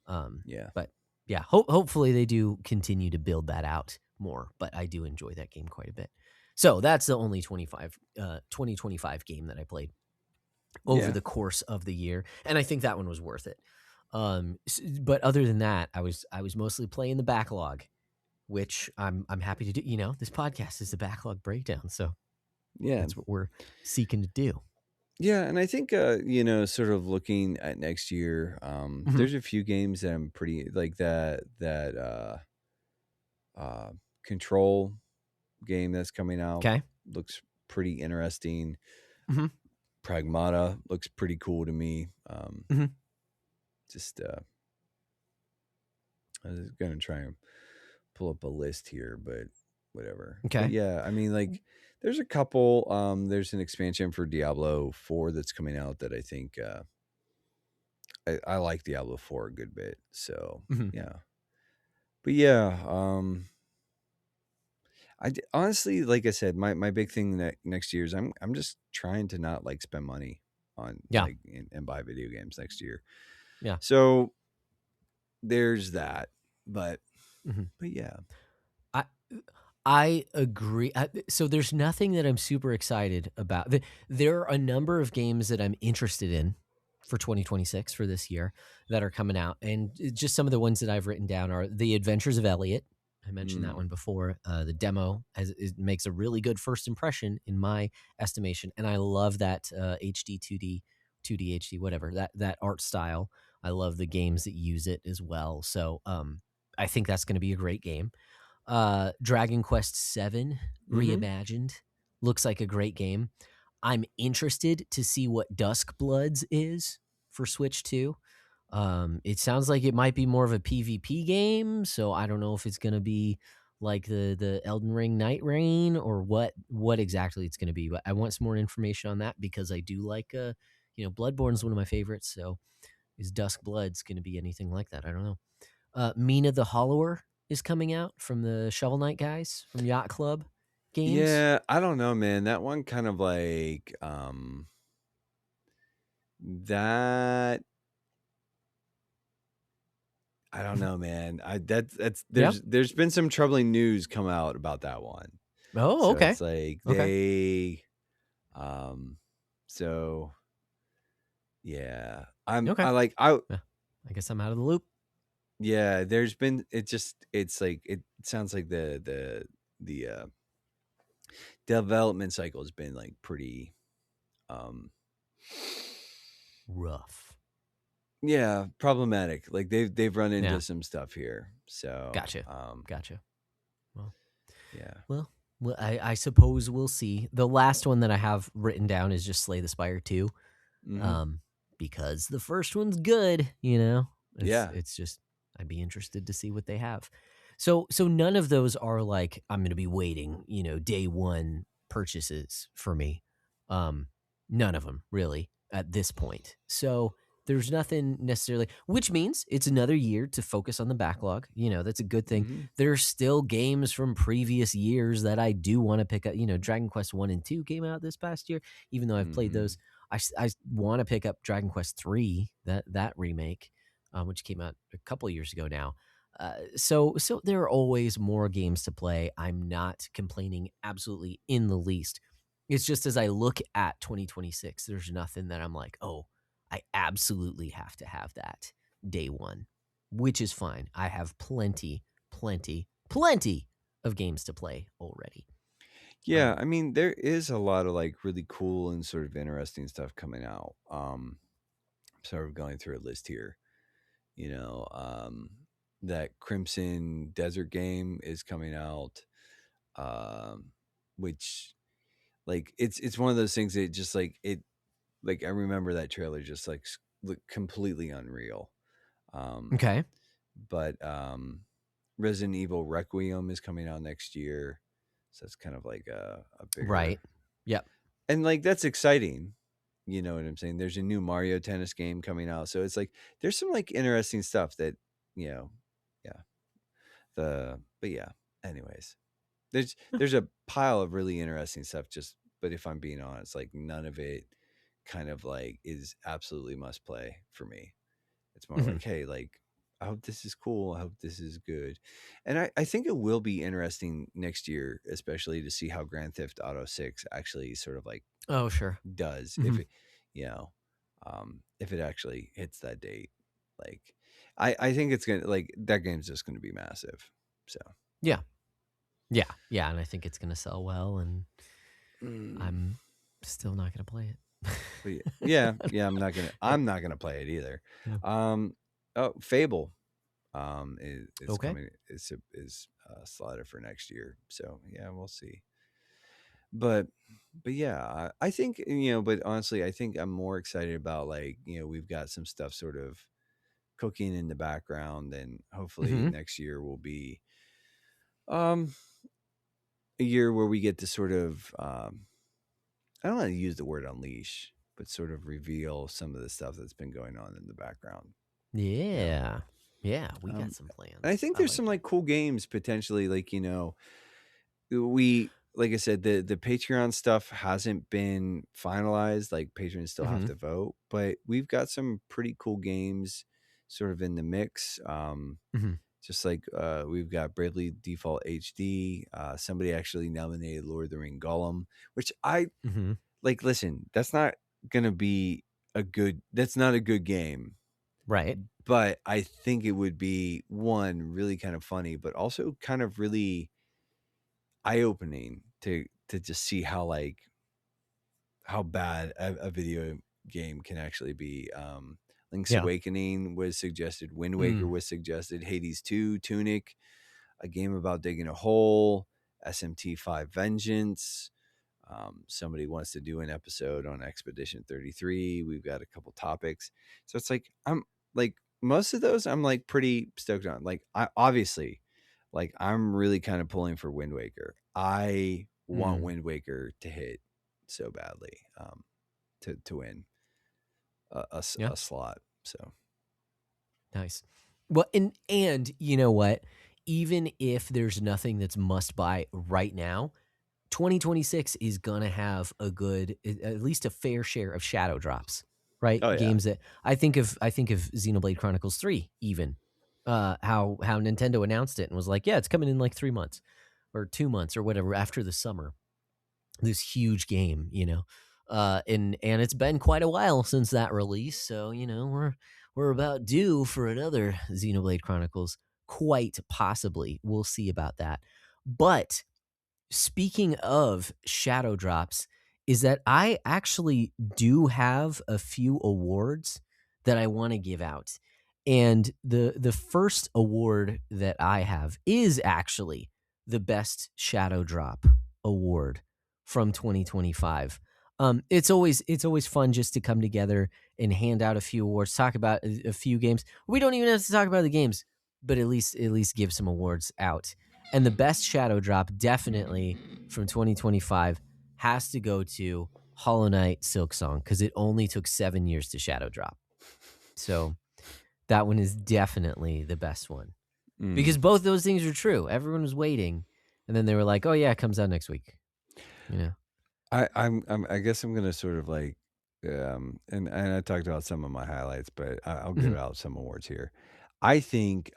[SPEAKER 2] But yeah, hopefully they do continue to build that out more, but I do enjoy that game quite a bit. So that's the only 2025 game that I played over the course of the year, and I think that one was worth it. But other than that, I was mostly playing the backlog, which I'm happy to do. This podcast is the Backlog Breakdown, so that's what we're seeking to do.
[SPEAKER 1] Yeah, and I think sort of looking at next year, there's a few games that I'm pretty like that Control game that's coming out.
[SPEAKER 2] Okay,
[SPEAKER 1] looks pretty interesting.
[SPEAKER 2] Mm-hmm.
[SPEAKER 1] Pragmata looks pretty cool to me. Just I was gonna try and pull up a list here, but whatever.
[SPEAKER 2] Okay.
[SPEAKER 1] But yeah, I mean, like there's a couple. There's an expansion for Diablo 4 that's coming out that I think I like Diablo 4 a good bit. So yeah, but yeah, honestly, like I said, my big thing next year is I'm just trying to not like spend money on like and buy video games next year.
[SPEAKER 2] Yeah.
[SPEAKER 1] So there's that, but yeah,
[SPEAKER 2] I agree. So there's nothing that I'm super excited about. There are a number of games that I'm interested in for 2026 for this year that are coming out, and just some of the ones that I've written down are The Adventures of Elliot. I mentioned that one before. The demo it makes a really good first impression in my estimation, and I love that HD 2D 2D HD, whatever, that art style. I love the games that use it as well. So I think that's going to be a great game. Dragon Quest 7 Reimagined looks like a great game. I'm interested to see what Dusk Bloods is for Switch 2. It sounds like it might be more of a PvP game, so I don't know if it's going to be like the Elden Ring Night Rain or what exactly it's going to be, but I want some more information on that because I do like Bloodborne's one of my favorites, so is Dusk Bloods going to be anything like that? I don't know. Mina the Hollower is coming out from the Shovel Knight guys from Yacht Club Games.
[SPEAKER 1] Yeah, I don't know, man. That one kind of like that. I don't know, man. There's been some troubling news come out about that one.
[SPEAKER 2] Oh,
[SPEAKER 1] So
[SPEAKER 2] okay.
[SPEAKER 1] it's like
[SPEAKER 2] Okay.
[SPEAKER 1] so yeah.
[SPEAKER 2] Okay.
[SPEAKER 1] I
[SPEAKER 2] guess I'm out of the loop.
[SPEAKER 1] Yeah, there's been it's like it sounds like the development cycle has been like pretty
[SPEAKER 2] rough.
[SPEAKER 1] Yeah, problematic. Like they've run into some stuff here. So
[SPEAKER 2] Gotcha. Well,
[SPEAKER 1] yeah.
[SPEAKER 2] Well, I suppose we'll see. The last one that I have written down is just Slay the Spire 2. Because the first one's good, It's just I'd be interested to see what they have. So none of those are like I'm going to be waiting, day one purchases for me. None of them really at this point. So there's nothing necessarily, which means it's another year to focus on the backlog. That's a good thing. There's still games from previous years that I do want to pick up. Dragon Quest 1 and 2 came out this past year. Even though I've played those, I want to pick up Dragon Quest 3, that remake, which came out a couple of years ago now. So there are always more games to play. I'm not complaining absolutely in the least. It's just as I look at 2026, there's nothing that I'm like, oh, I absolutely have to have that day one, which is fine. I have plenty of games to play already.
[SPEAKER 1] Yeah, I mean, there is a lot of like really cool and sort of interesting stuff coming out. Sort of going through a list here. That Crimson Desert game is coming out, which like it's one of those things that just like it. Like I remember that trailer just like looked completely unreal.
[SPEAKER 2] Okay.
[SPEAKER 1] But Resident Evil Requiem is coming out next year. So it's kind of like a bigger...
[SPEAKER 2] Right. Yep.
[SPEAKER 1] And like that's exciting. You know what I'm saying? There's a new Mario Tennis game coming out. So it's like there's some like interesting stuff that, yeah. But yeah, anyways. There's a pile of really interesting stuff but if I'm being honest, like none of it kind of like is absolutely must play for me. It's more like, hey, like I hope this is cool. I hope this is good. And I think it will be interesting next year, especially to see how Grand Theft Auto 6 actually sort of like does if it, if it actually hits that date. Like I think it's gonna like that game's just gonna be massive. So
[SPEAKER 2] yeah, and I think it's gonna sell well, and I'm still not gonna play it.
[SPEAKER 1] yeah, I'm not gonna play it either. Fable is coming. Is slotted for next year. So yeah, we'll see. But yeah, I think but honestly, I think I'm more excited about like we've got some stuff sort of cooking in the background, and hopefully next year will be a year where we get to sort of I don't want to use the word unleash, but sort of reveal some of the stuff that's been going on in the background.
[SPEAKER 2] Yeah, we got some plans.
[SPEAKER 1] And I think there's some like cool games potentially. Like we like I said, the Patreon stuff hasn't been finalized. Like patrons still have to vote, but we've got some pretty cool games sort of in the mix. Just like we've got Bravely Default HD. Somebody actually nominated Lord of the Ring Gollum, which I like. Listen, that's not gonna be that's not a good game,
[SPEAKER 2] right?
[SPEAKER 1] But I think it would be one really kind of funny, but also kind of really eye-opening to just see how bad a video game can actually be. Link's Awakening was suggested. Wind Waker was suggested. Hades 2, Tunic, a game about digging a hole. SMT5 Vengeance. Somebody wants to do an episode on Expedition 33. We've got a couple topics. So it's like, I'm like, most of those I'm like pretty stoked on. Like, I obviously, like, I'm really kind of pulling for Wind Waker. I want Wind Waker to hit so badly, to win a slot. So
[SPEAKER 2] nice. Well, and you know what? Even if there's nothing that's must buy right now, 2026 is gonna have a good, at least a fair share of shadow drops, right?
[SPEAKER 1] Oh, yeah.
[SPEAKER 2] Games that I think of Xenoblade Chronicles 3, even how Nintendo announced it and was like, yeah, it's coming in like 3 months or 2 months or whatever after the summer. This huge game, you know, and it's been quite a while since that release, so you know we're about due for another Xenoblade Chronicles, quite possibly. We'll see about that, but. Speaking of shadow drops, is that I actually do have a few awards that I want to give out. And the first award that I have is actually the best shadow drop award from 2025. It's always fun just to come together and hand out a few awards, talk about a few games. We don't even have to talk about the games, but at least give some awards out. And the best shadow drop, definitely from 2025, has to go to Hollow Knight Silksong, because it only took 7 years to shadow drop. So that one is definitely the best one. Because both those things are true. Everyone was waiting, and then they were like, "Oh yeah, it comes out next week." You know,
[SPEAKER 1] I guess I'm gonna sort of like, and I talked about some of my highlights, but I'll give out some awards here. I think.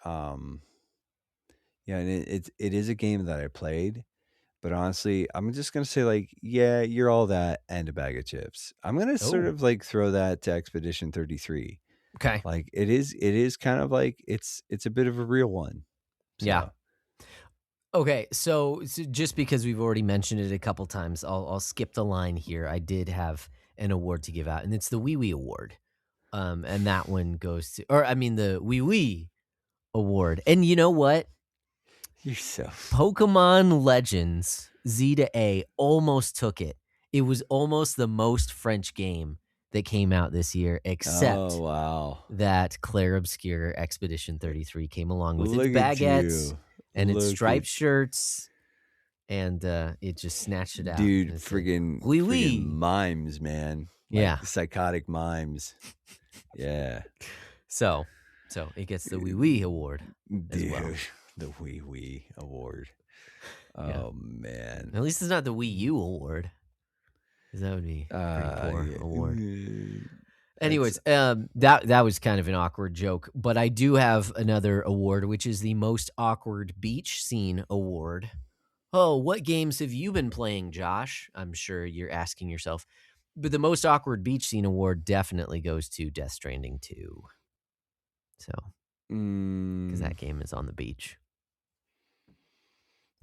[SPEAKER 1] Yeah, and it is a game that I played, but honestly, I'm just gonna say like, yeah, you're all that and a bag of chips. I'm gonna sort of like throw that to Expedition 33.
[SPEAKER 2] okay,
[SPEAKER 1] Like it is kind of like it's a bit of a real one. So.
[SPEAKER 2] Yeah. Okay, so just because we've already mentioned it a couple times, I'll skip the line here. I did have an award to give out, and it's the Wee Wee Award, and that one goes to, or I mean, the Wee Wee Award. And you know what?
[SPEAKER 1] You're so
[SPEAKER 2] Pokemon Legends Z to A almost took it. It was almost the most French game that came out this year, except that Claire Obscure Expedition 33 came along with its baguettes and its striped shirts, and it just snatched it out.
[SPEAKER 1] Dude, friggin' mimes, man. Like psychotic mimes. Yeah.
[SPEAKER 2] So it gets the Wee Wee Award as well.
[SPEAKER 1] The Wee Wee Award. Oh man.
[SPEAKER 2] At least it's not the Wii U Award, because that would be a pretty poor award. Anyways, that was kind of an awkward joke, but I do have another award, which is the Most Awkward Beach Scene Award. Oh, what games have you been playing, Josh? I'm sure you're asking yourself. But the Most Awkward Beach Scene Award definitely goes to Death Stranding 2. So, because that game is on the beach.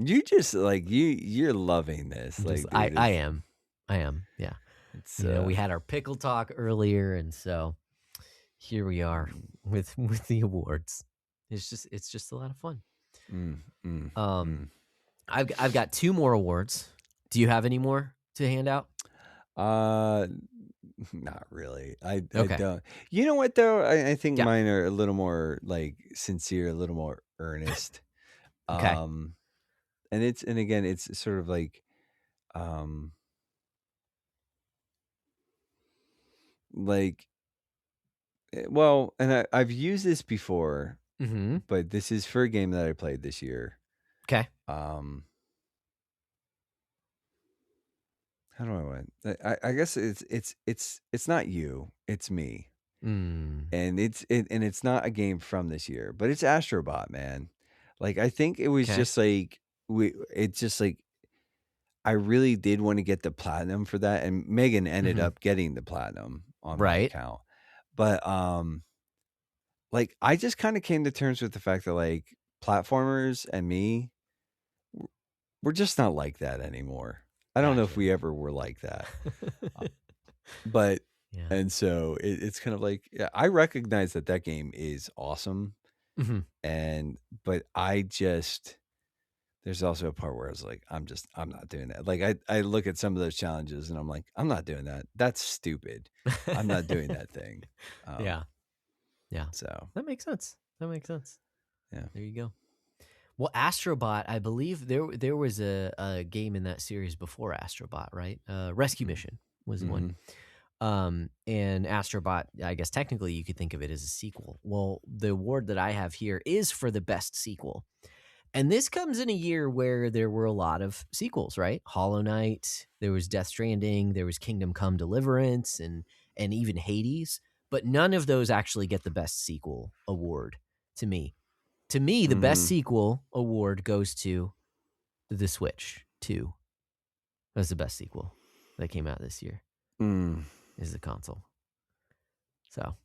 [SPEAKER 1] You just like you're loving this. Like
[SPEAKER 2] I am. Yeah. We had our pickle talk earlier, and so here we are with the awards. It's just a lot of fun. I've got 2 more awards. Do you have any more to hand out?
[SPEAKER 1] Not really. I don't. You know what though? I think mine are a little more like sincere, a little more earnest.
[SPEAKER 2] Okay.
[SPEAKER 1] And it's sort of like, well, and I've used this before, but this is for a game that I played this year.
[SPEAKER 2] Okay.
[SPEAKER 1] How do I want? I guess it's not you, it's me, and it's not a game from this year, but it's Astrobot, man. Like I think it was just like I really did want to get the platinum for that, and Megan ended up getting the platinum on my account. But like I just kind of came to terms with the fact that like platformers and me, we're just not like that anymore. I don't know if we ever were like that. But
[SPEAKER 2] Yeah.
[SPEAKER 1] And so it's kind of like, yeah, I recognize that game is awesome.
[SPEAKER 2] Mhm.
[SPEAKER 1] But there's also a part where it's like, I'm not doing that. Like I look at some of those challenges and I'm like, I'm not doing that. That's stupid. I'm not doing that thing.
[SPEAKER 2] Yeah. Yeah.
[SPEAKER 1] So
[SPEAKER 2] That makes sense.
[SPEAKER 1] yeah.
[SPEAKER 2] There you go. Well, Astrobot, I believe there was a game in that series before Astrobot, right? Rescue Mission was the one. And Astrobot, I guess technically you could think of it as a sequel. Well, the award that I have here is for the best sequel. And this comes in a year where there were a lot of sequels, right? Hollow Knight, there was Death Stranding, there was Kingdom Come Deliverance, and even Hades. But none of those actually get the best sequel award to me. To me, the best sequel award goes to The Switch 2. That's the best sequel that came out this year. Is the console. So,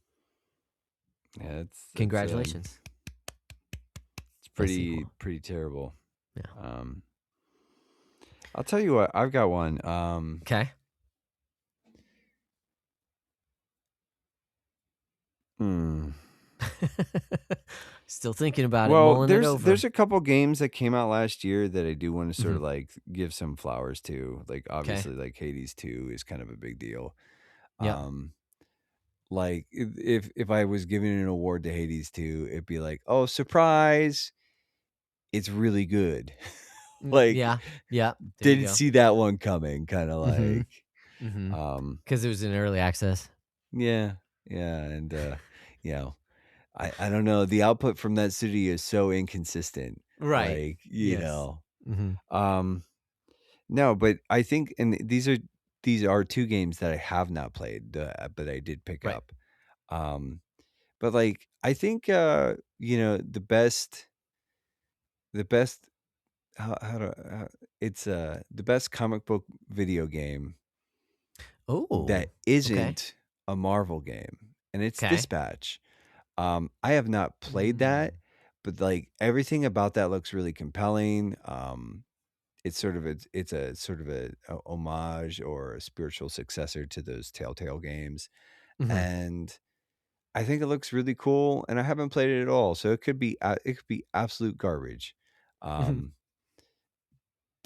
[SPEAKER 1] yeah,
[SPEAKER 2] congratulations.
[SPEAKER 1] It's pretty terrible.
[SPEAKER 2] Yeah.
[SPEAKER 1] I'll tell you what, I've got one.
[SPEAKER 2] Okay. Still thinking about it. Mulling it over.
[SPEAKER 1] There's a couple games that came out last year that I do want to sort of like give some flowers to. Like obviously, like Hades 2 is kind of a big deal.
[SPEAKER 2] Yep.
[SPEAKER 1] Like if I was giving an award to Hades 2, it'd be like, oh, surprise, it's really good. Like,
[SPEAKER 2] yeah,
[SPEAKER 1] didn't see that one coming, kind of like,
[SPEAKER 2] because it was in early access.
[SPEAKER 1] Yeah, and you know, I don't know, the output from that studio is so inconsistent,
[SPEAKER 2] right?
[SPEAKER 1] Like, you know, no, but I think, and these are two games that I have not played, but I did pick up. But like, I think you know, the best it's the best comic book video game that isn't a Marvel game, and it's Dispatch. I have not played that, but like everything about that looks really compelling. It's a sort of a homage or a spiritual successor to those Telltale games, and I think it looks really cool. And I haven't played it at all, so it could be absolute garbage. But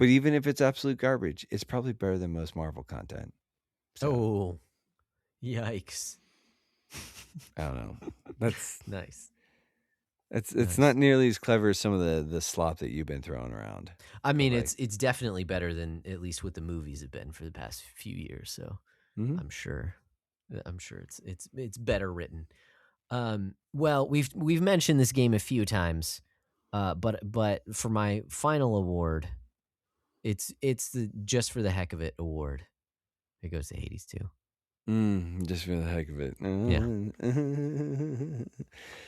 [SPEAKER 1] even if it's absolute garbage, it's probably better than most Marvel content. So.
[SPEAKER 2] Oh, yikes!
[SPEAKER 1] I don't know. That's
[SPEAKER 2] nice.
[SPEAKER 1] It's not nearly as clever as some of the slop that you've been throwing around.
[SPEAKER 2] I mean, like, it's definitely better than at least what the movies have been for the past few years. So I'm sure it's better written. Well, we've mentioned this game a few times, but for my final award, it's the Just for the Heck of It award. It goes to Hades 2.
[SPEAKER 1] Just for the heck of it.
[SPEAKER 2] Yeah.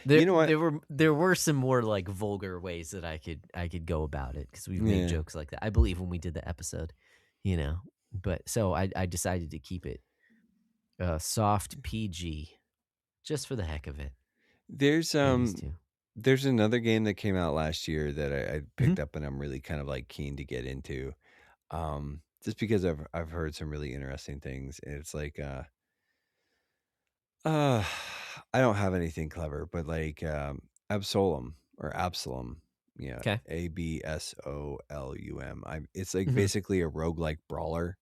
[SPEAKER 2] You know what? There were some more like vulgar ways that I could go about it, because we've made jokes like that, I believe, when we did the episode, you know. But so I decided to keep it soft PG, just for the heck of it.
[SPEAKER 1] There's another game that came out last year that I picked up, and I'm really kind of like keen to get into, just because I've heard some really interesting things. And it's like I don't have anything clever, but like Absalom, yeah, Absolum. It's like basically a roguelike brawler,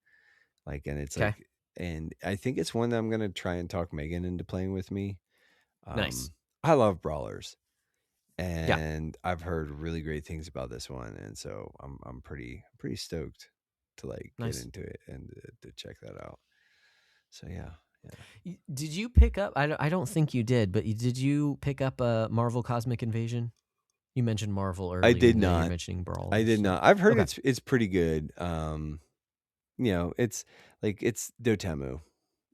[SPEAKER 1] like, and it's like, and I think it's one that I'm gonna try and talk Megan into playing with me.
[SPEAKER 2] Nice.
[SPEAKER 1] I love brawlers, and I've heard really great things about this one, and so I'm pretty stoked to like get into it and to check that out. So yeah.
[SPEAKER 2] Did you pick up? I don't think you did, but did you pick up a Marvel Cosmic Invasion? You mentioned Marvel earlier.
[SPEAKER 1] I did not.
[SPEAKER 2] You're mentioning Brawl.
[SPEAKER 1] I did not. I've heard it's pretty good. You know, it's like it's Dotemu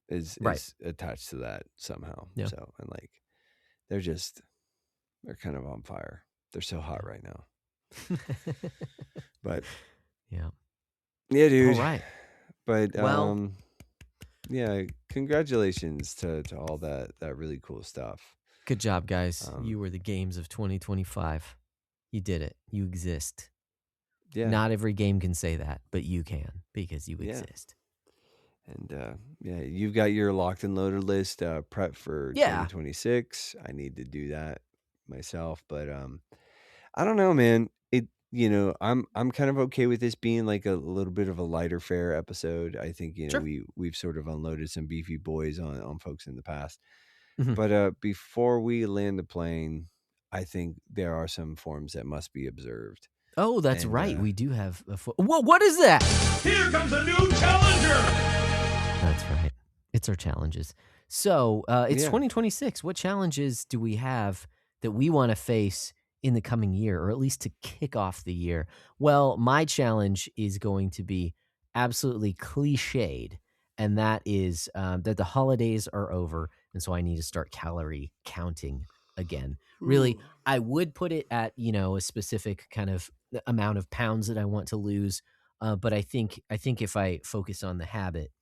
[SPEAKER 1] is attached to that somehow. Yeah. So, and like they're kind of on fire. They're so hot right now. But yeah, dude.
[SPEAKER 2] All right.
[SPEAKER 1] But yeah, congratulations to all that really cool stuff.
[SPEAKER 2] Good job, guys. You were the games of 2025. You did it. You exist. Yeah. Not every game can say that, but you can, because you exist.
[SPEAKER 1] And yeah, you've got your locked and loaded list prep for
[SPEAKER 2] Yeah.
[SPEAKER 1] 2026. I need to do that myself, but I don't know, man. I'm kind of okay with this being like a little bit of a lighter fare episode. I think
[SPEAKER 2] Sure.
[SPEAKER 1] we've sort of unloaded some beefy boys on folks in the past.
[SPEAKER 2] Mhm.
[SPEAKER 1] But before we land the plane, I think there are some forms that must be observed.
[SPEAKER 2] Oh, that's
[SPEAKER 1] And,
[SPEAKER 2] right. We do have a Whoa, what is that?
[SPEAKER 3] Here comes a new challenger!
[SPEAKER 2] That's right. It's our challenges. So it's
[SPEAKER 1] Yeah.
[SPEAKER 2] 2026. What challenges do we have that we want to face in the coming year, or at least to kick off the year? Well, my challenge is going to be absolutely cliched, and that is that the holidays are over, and so I need to start calorie counting again. Really, I would put it at a specific kind of amount of pounds that I want to lose, but I think if I focus on the habit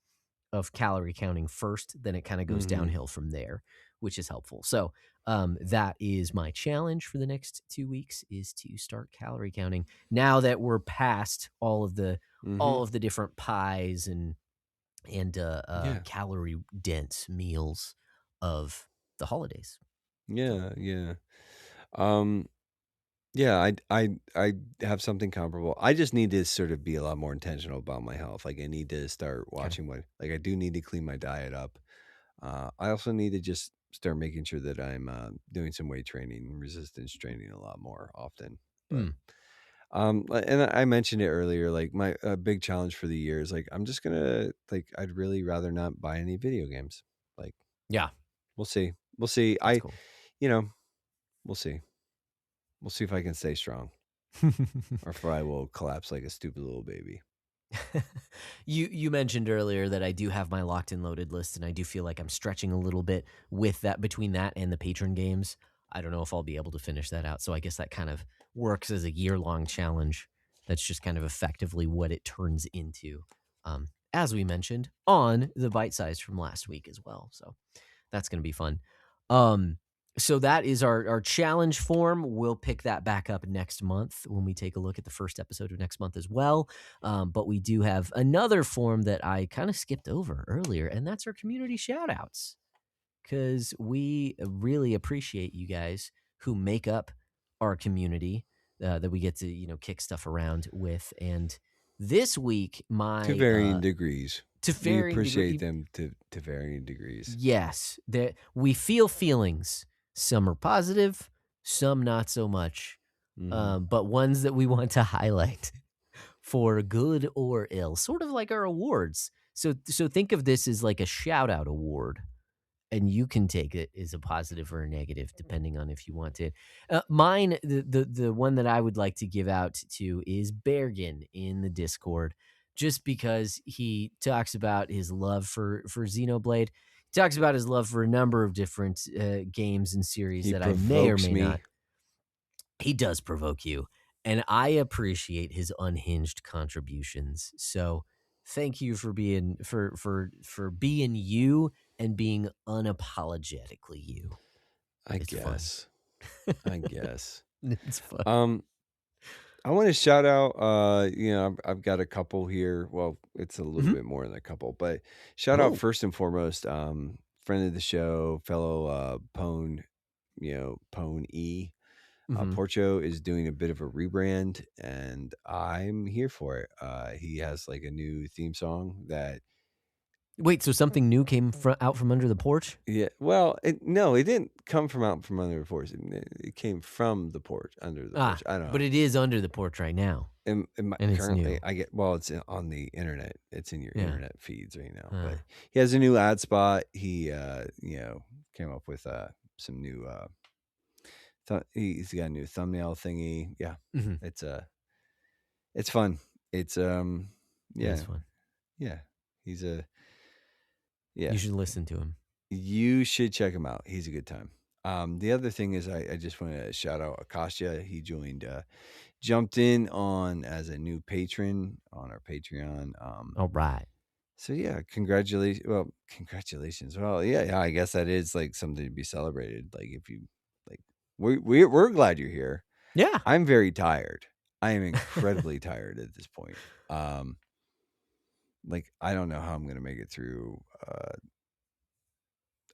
[SPEAKER 2] of calorie counting first, then it kind of goes downhill from there, which is helpful. So that is my challenge for the next 2 weeks, is to start calorie counting now that we're past all of the different pies and
[SPEAKER 1] Yeah.
[SPEAKER 2] calorie dense meals of the holidays.
[SPEAKER 1] Yeah, yeah. Um, yeah, I have something comparable. I just need to sort of be a lot more intentional about my health. Like I need to start watching I do need to clean my diet up. I also need to just start making sure that I'm doing some weight training, resistance training a lot more often. But and I mentioned it earlier, like my big challenge for the year is like I'm just gonna I'd really rather not buy any video games. Like
[SPEAKER 2] Yeah,
[SPEAKER 1] we'll see. We'll see.
[SPEAKER 2] that's cool.
[SPEAKER 1] We'll see. We'll see if I can stay strong or if I will collapse like a stupid little baby.
[SPEAKER 2] You mentioned earlier that I do have my locked and loaded list, and I do feel like I'm stretching a little bit with that, between that and the patron games. I don't know if I'll be able to finish that out, so I guess that kind of works as a year-long challenge. That's just kind of effectively what it turns into, as we mentioned on the bite size from last week as well. So that's going to be fun. So that is our challenge form. We'll pick that back up next month when we take a look at the first episode of next month as well. But we do have another form that I kind of skipped over earlier, and that's our community shout outs, because we really appreciate you guys who make up our community that we get to kick stuff around with. And this week,
[SPEAKER 1] to varying degrees. We appreciate them to varying degrees.
[SPEAKER 2] Yes, we feel feelings. Some are positive, some not so much, but ones that we want to highlight for good or ill, sort of like our awards. So think of this as like a shout out award, and you can take it as a positive or a negative depending on if you want it. Mine, the one that I would like to give out to is Bergen in the Discord, just because he talks about his love for Xenoblade. He talks about his love for a number of different games and series that I may or may not. He does provoke you, and I appreciate his unhinged contributions. So thank you for being being you and being unapologetically you.
[SPEAKER 1] I guess.
[SPEAKER 2] It's fun.
[SPEAKER 1] I want to shout out, I've got a couple here. Well, it's a little bit more than a couple, but shout out first and foremost, friend of the show, fellow Pwn E. Porcho is doing a bit of a rebrand, and I'm here for it. He has like a new theme song that.
[SPEAKER 2] Wait, so something new came out from under the porch?
[SPEAKER 1] Yeah, well, it didn't come from out from under the porch. It came from the porch, under the porch. I don't know.
[SPEAKER 2] But it is under the porch right now.
[SPEAKER 1] And
[SPEAKER 2] it's
[SPEAKER 1] currently,
[SPEAKER 2] new.
[SPEAKER 1] It's on the internet. It's in your internet feeds right now.
[SPEAKER 2] Uh.
[SPEAKER 1] But he has a new ad spot. He, came up with some new. He's got a new thumbnail thingy. Yeah, it's fun. It's
[SPEAKER 2] It's fun.
[SPEAKER 1] Yeah, he's a.
[SPEAKER 2] Yeah, you should listen to him.
[SPEAKER 1] You should check him out. He's a good time. The other thing is I just want to shout out Akasha. He jumped in on as a new patron on our Patreon.
[SPEAKER 2] All right.
[SPEAKER 1] So yeah, congratulations. Well, yeah, I guess that is like something to be celebrated. Like if you we're glad you're here.
[SPEAKER 2] Yeah.
[SPEAKER 1] I'm very tired. I am incredibly tired at this point. like I don't know how I'm gonna make it through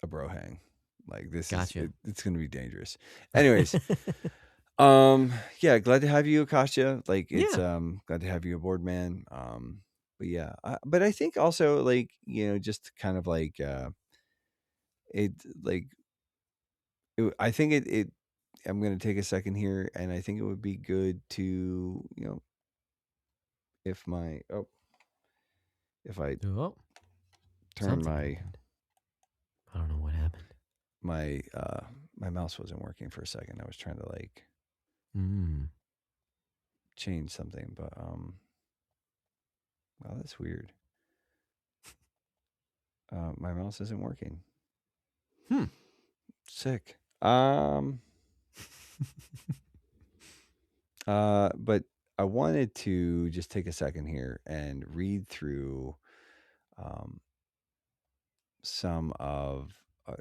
[SPEAKER 1] a bro hang. Like this
[SPEAKER 2] Gotcha.
[SPEAKER 1] it's gonna be dangerous. Anyways, yeah, glad to have you, Akasha. Like it's glad to have you aboard, man. But yeah, but I think also like just kind of like it like I think it I'm gonna take a second here, and I think it would be good to if my if I
[SPEAKER 2] Oh,
[SPEAKER 1] turn
[SPEAKER 2] something
[SPEAKER 1] my
[SPEAKER 2] happened. I don't know what happened.
[SPEAKER 1] my mouse wasn't working for a second. I was trying to like change something, but wow, that's weird. My mouse isn't working. Sick. But I wanted to just take a second here and read through some of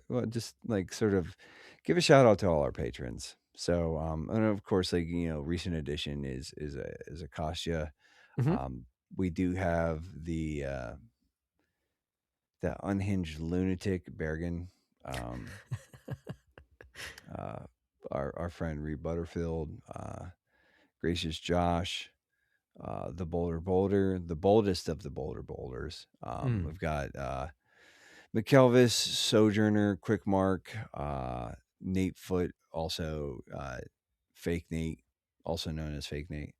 [SPEAKER 1] well, just like sort of give a shout out to all our patrons. So and of course, like recent addition is Akasha. We do have the unhinged lunatic Bergen, our friend Reed Butterfield, gracious Josh, the Boulder, the boldest of the Boulders. We've got McKelvis, Sojourner, Quick Mark, Nate Foot, also Fake Nate, also known as Fake Nate.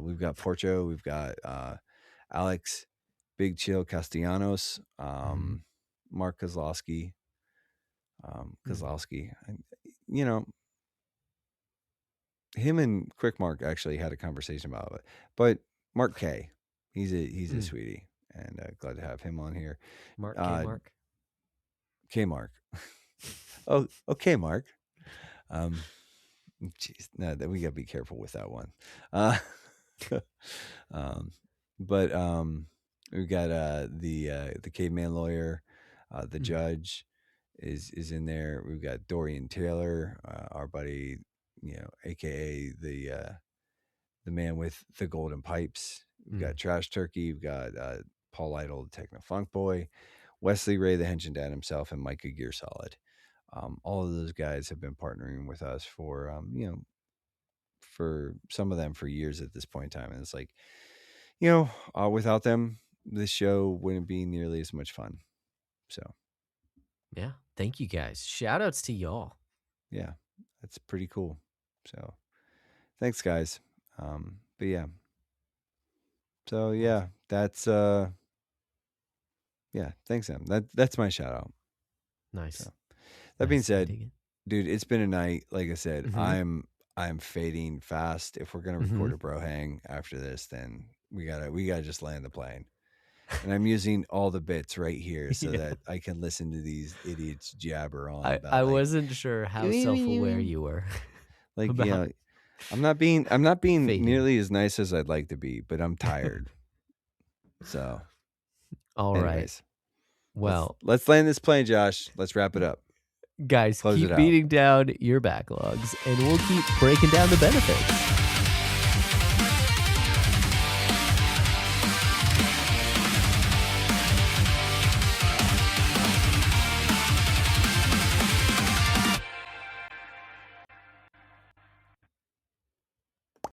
[SPEAKER 1] We've got Porcho, we've got Alex, Big Chill Castellanos, Mark Kozlowski, him and Quick Mark actually had a conversation about it. But Mark K, he's a sweetie, and glad to have him on here.
[SPEAKER 2] Mark K. Mark.
[SPEAKER 1] K Mark. Okay, Mark. Jeez, no, we gotta be careful with that one. But we've got the caveman lawyer, the judge is in there. We've got Dorian Taylor, our buddy, aka the man with the golden pipes. We've got Trash Turkey. We've got Paul Lytle, the Techno Funk Boy, Wesley Ray, the Henshin Dad himself, and Micah Gear Solid. All of those guys have been partnering with us for for some of them for years at this point in time, and it's like without them, this show wouldn't be nearly as much fun. So
[SPEAKER 2] yeah, thank you guys. Shout outs to y'all.
[SPEAKER 1] Yeah, that's pretty cool. So thanks, guys. But yeah, so yeah, that's yeah, thanks, Em. That's my shout out.
[SPEAKER 2] Nice.
[SPEAKER 1] So, that being said, dude, it's been a night. Like I said, I'm fading fast. If we're gonna record a bro hang after this, then we gotta just land the plane. And I'm using all the bits right here so that I can listen to these idiots jabber on.
[SPEAKER 2] I wasn't sure how self-aware you were.
[SPEAKER 1] Like I'm not being fading. Nearly as nice as I'd like to be, but I'm tired. So,
[SPEAKER 2] all right. Well,
[SPEAKER 1] let's land this plane, Josh. Let's wrap it up.
[SPEAKER 2] Guys, keep beating down your backlogs, and we'll keep breaking down the benefits.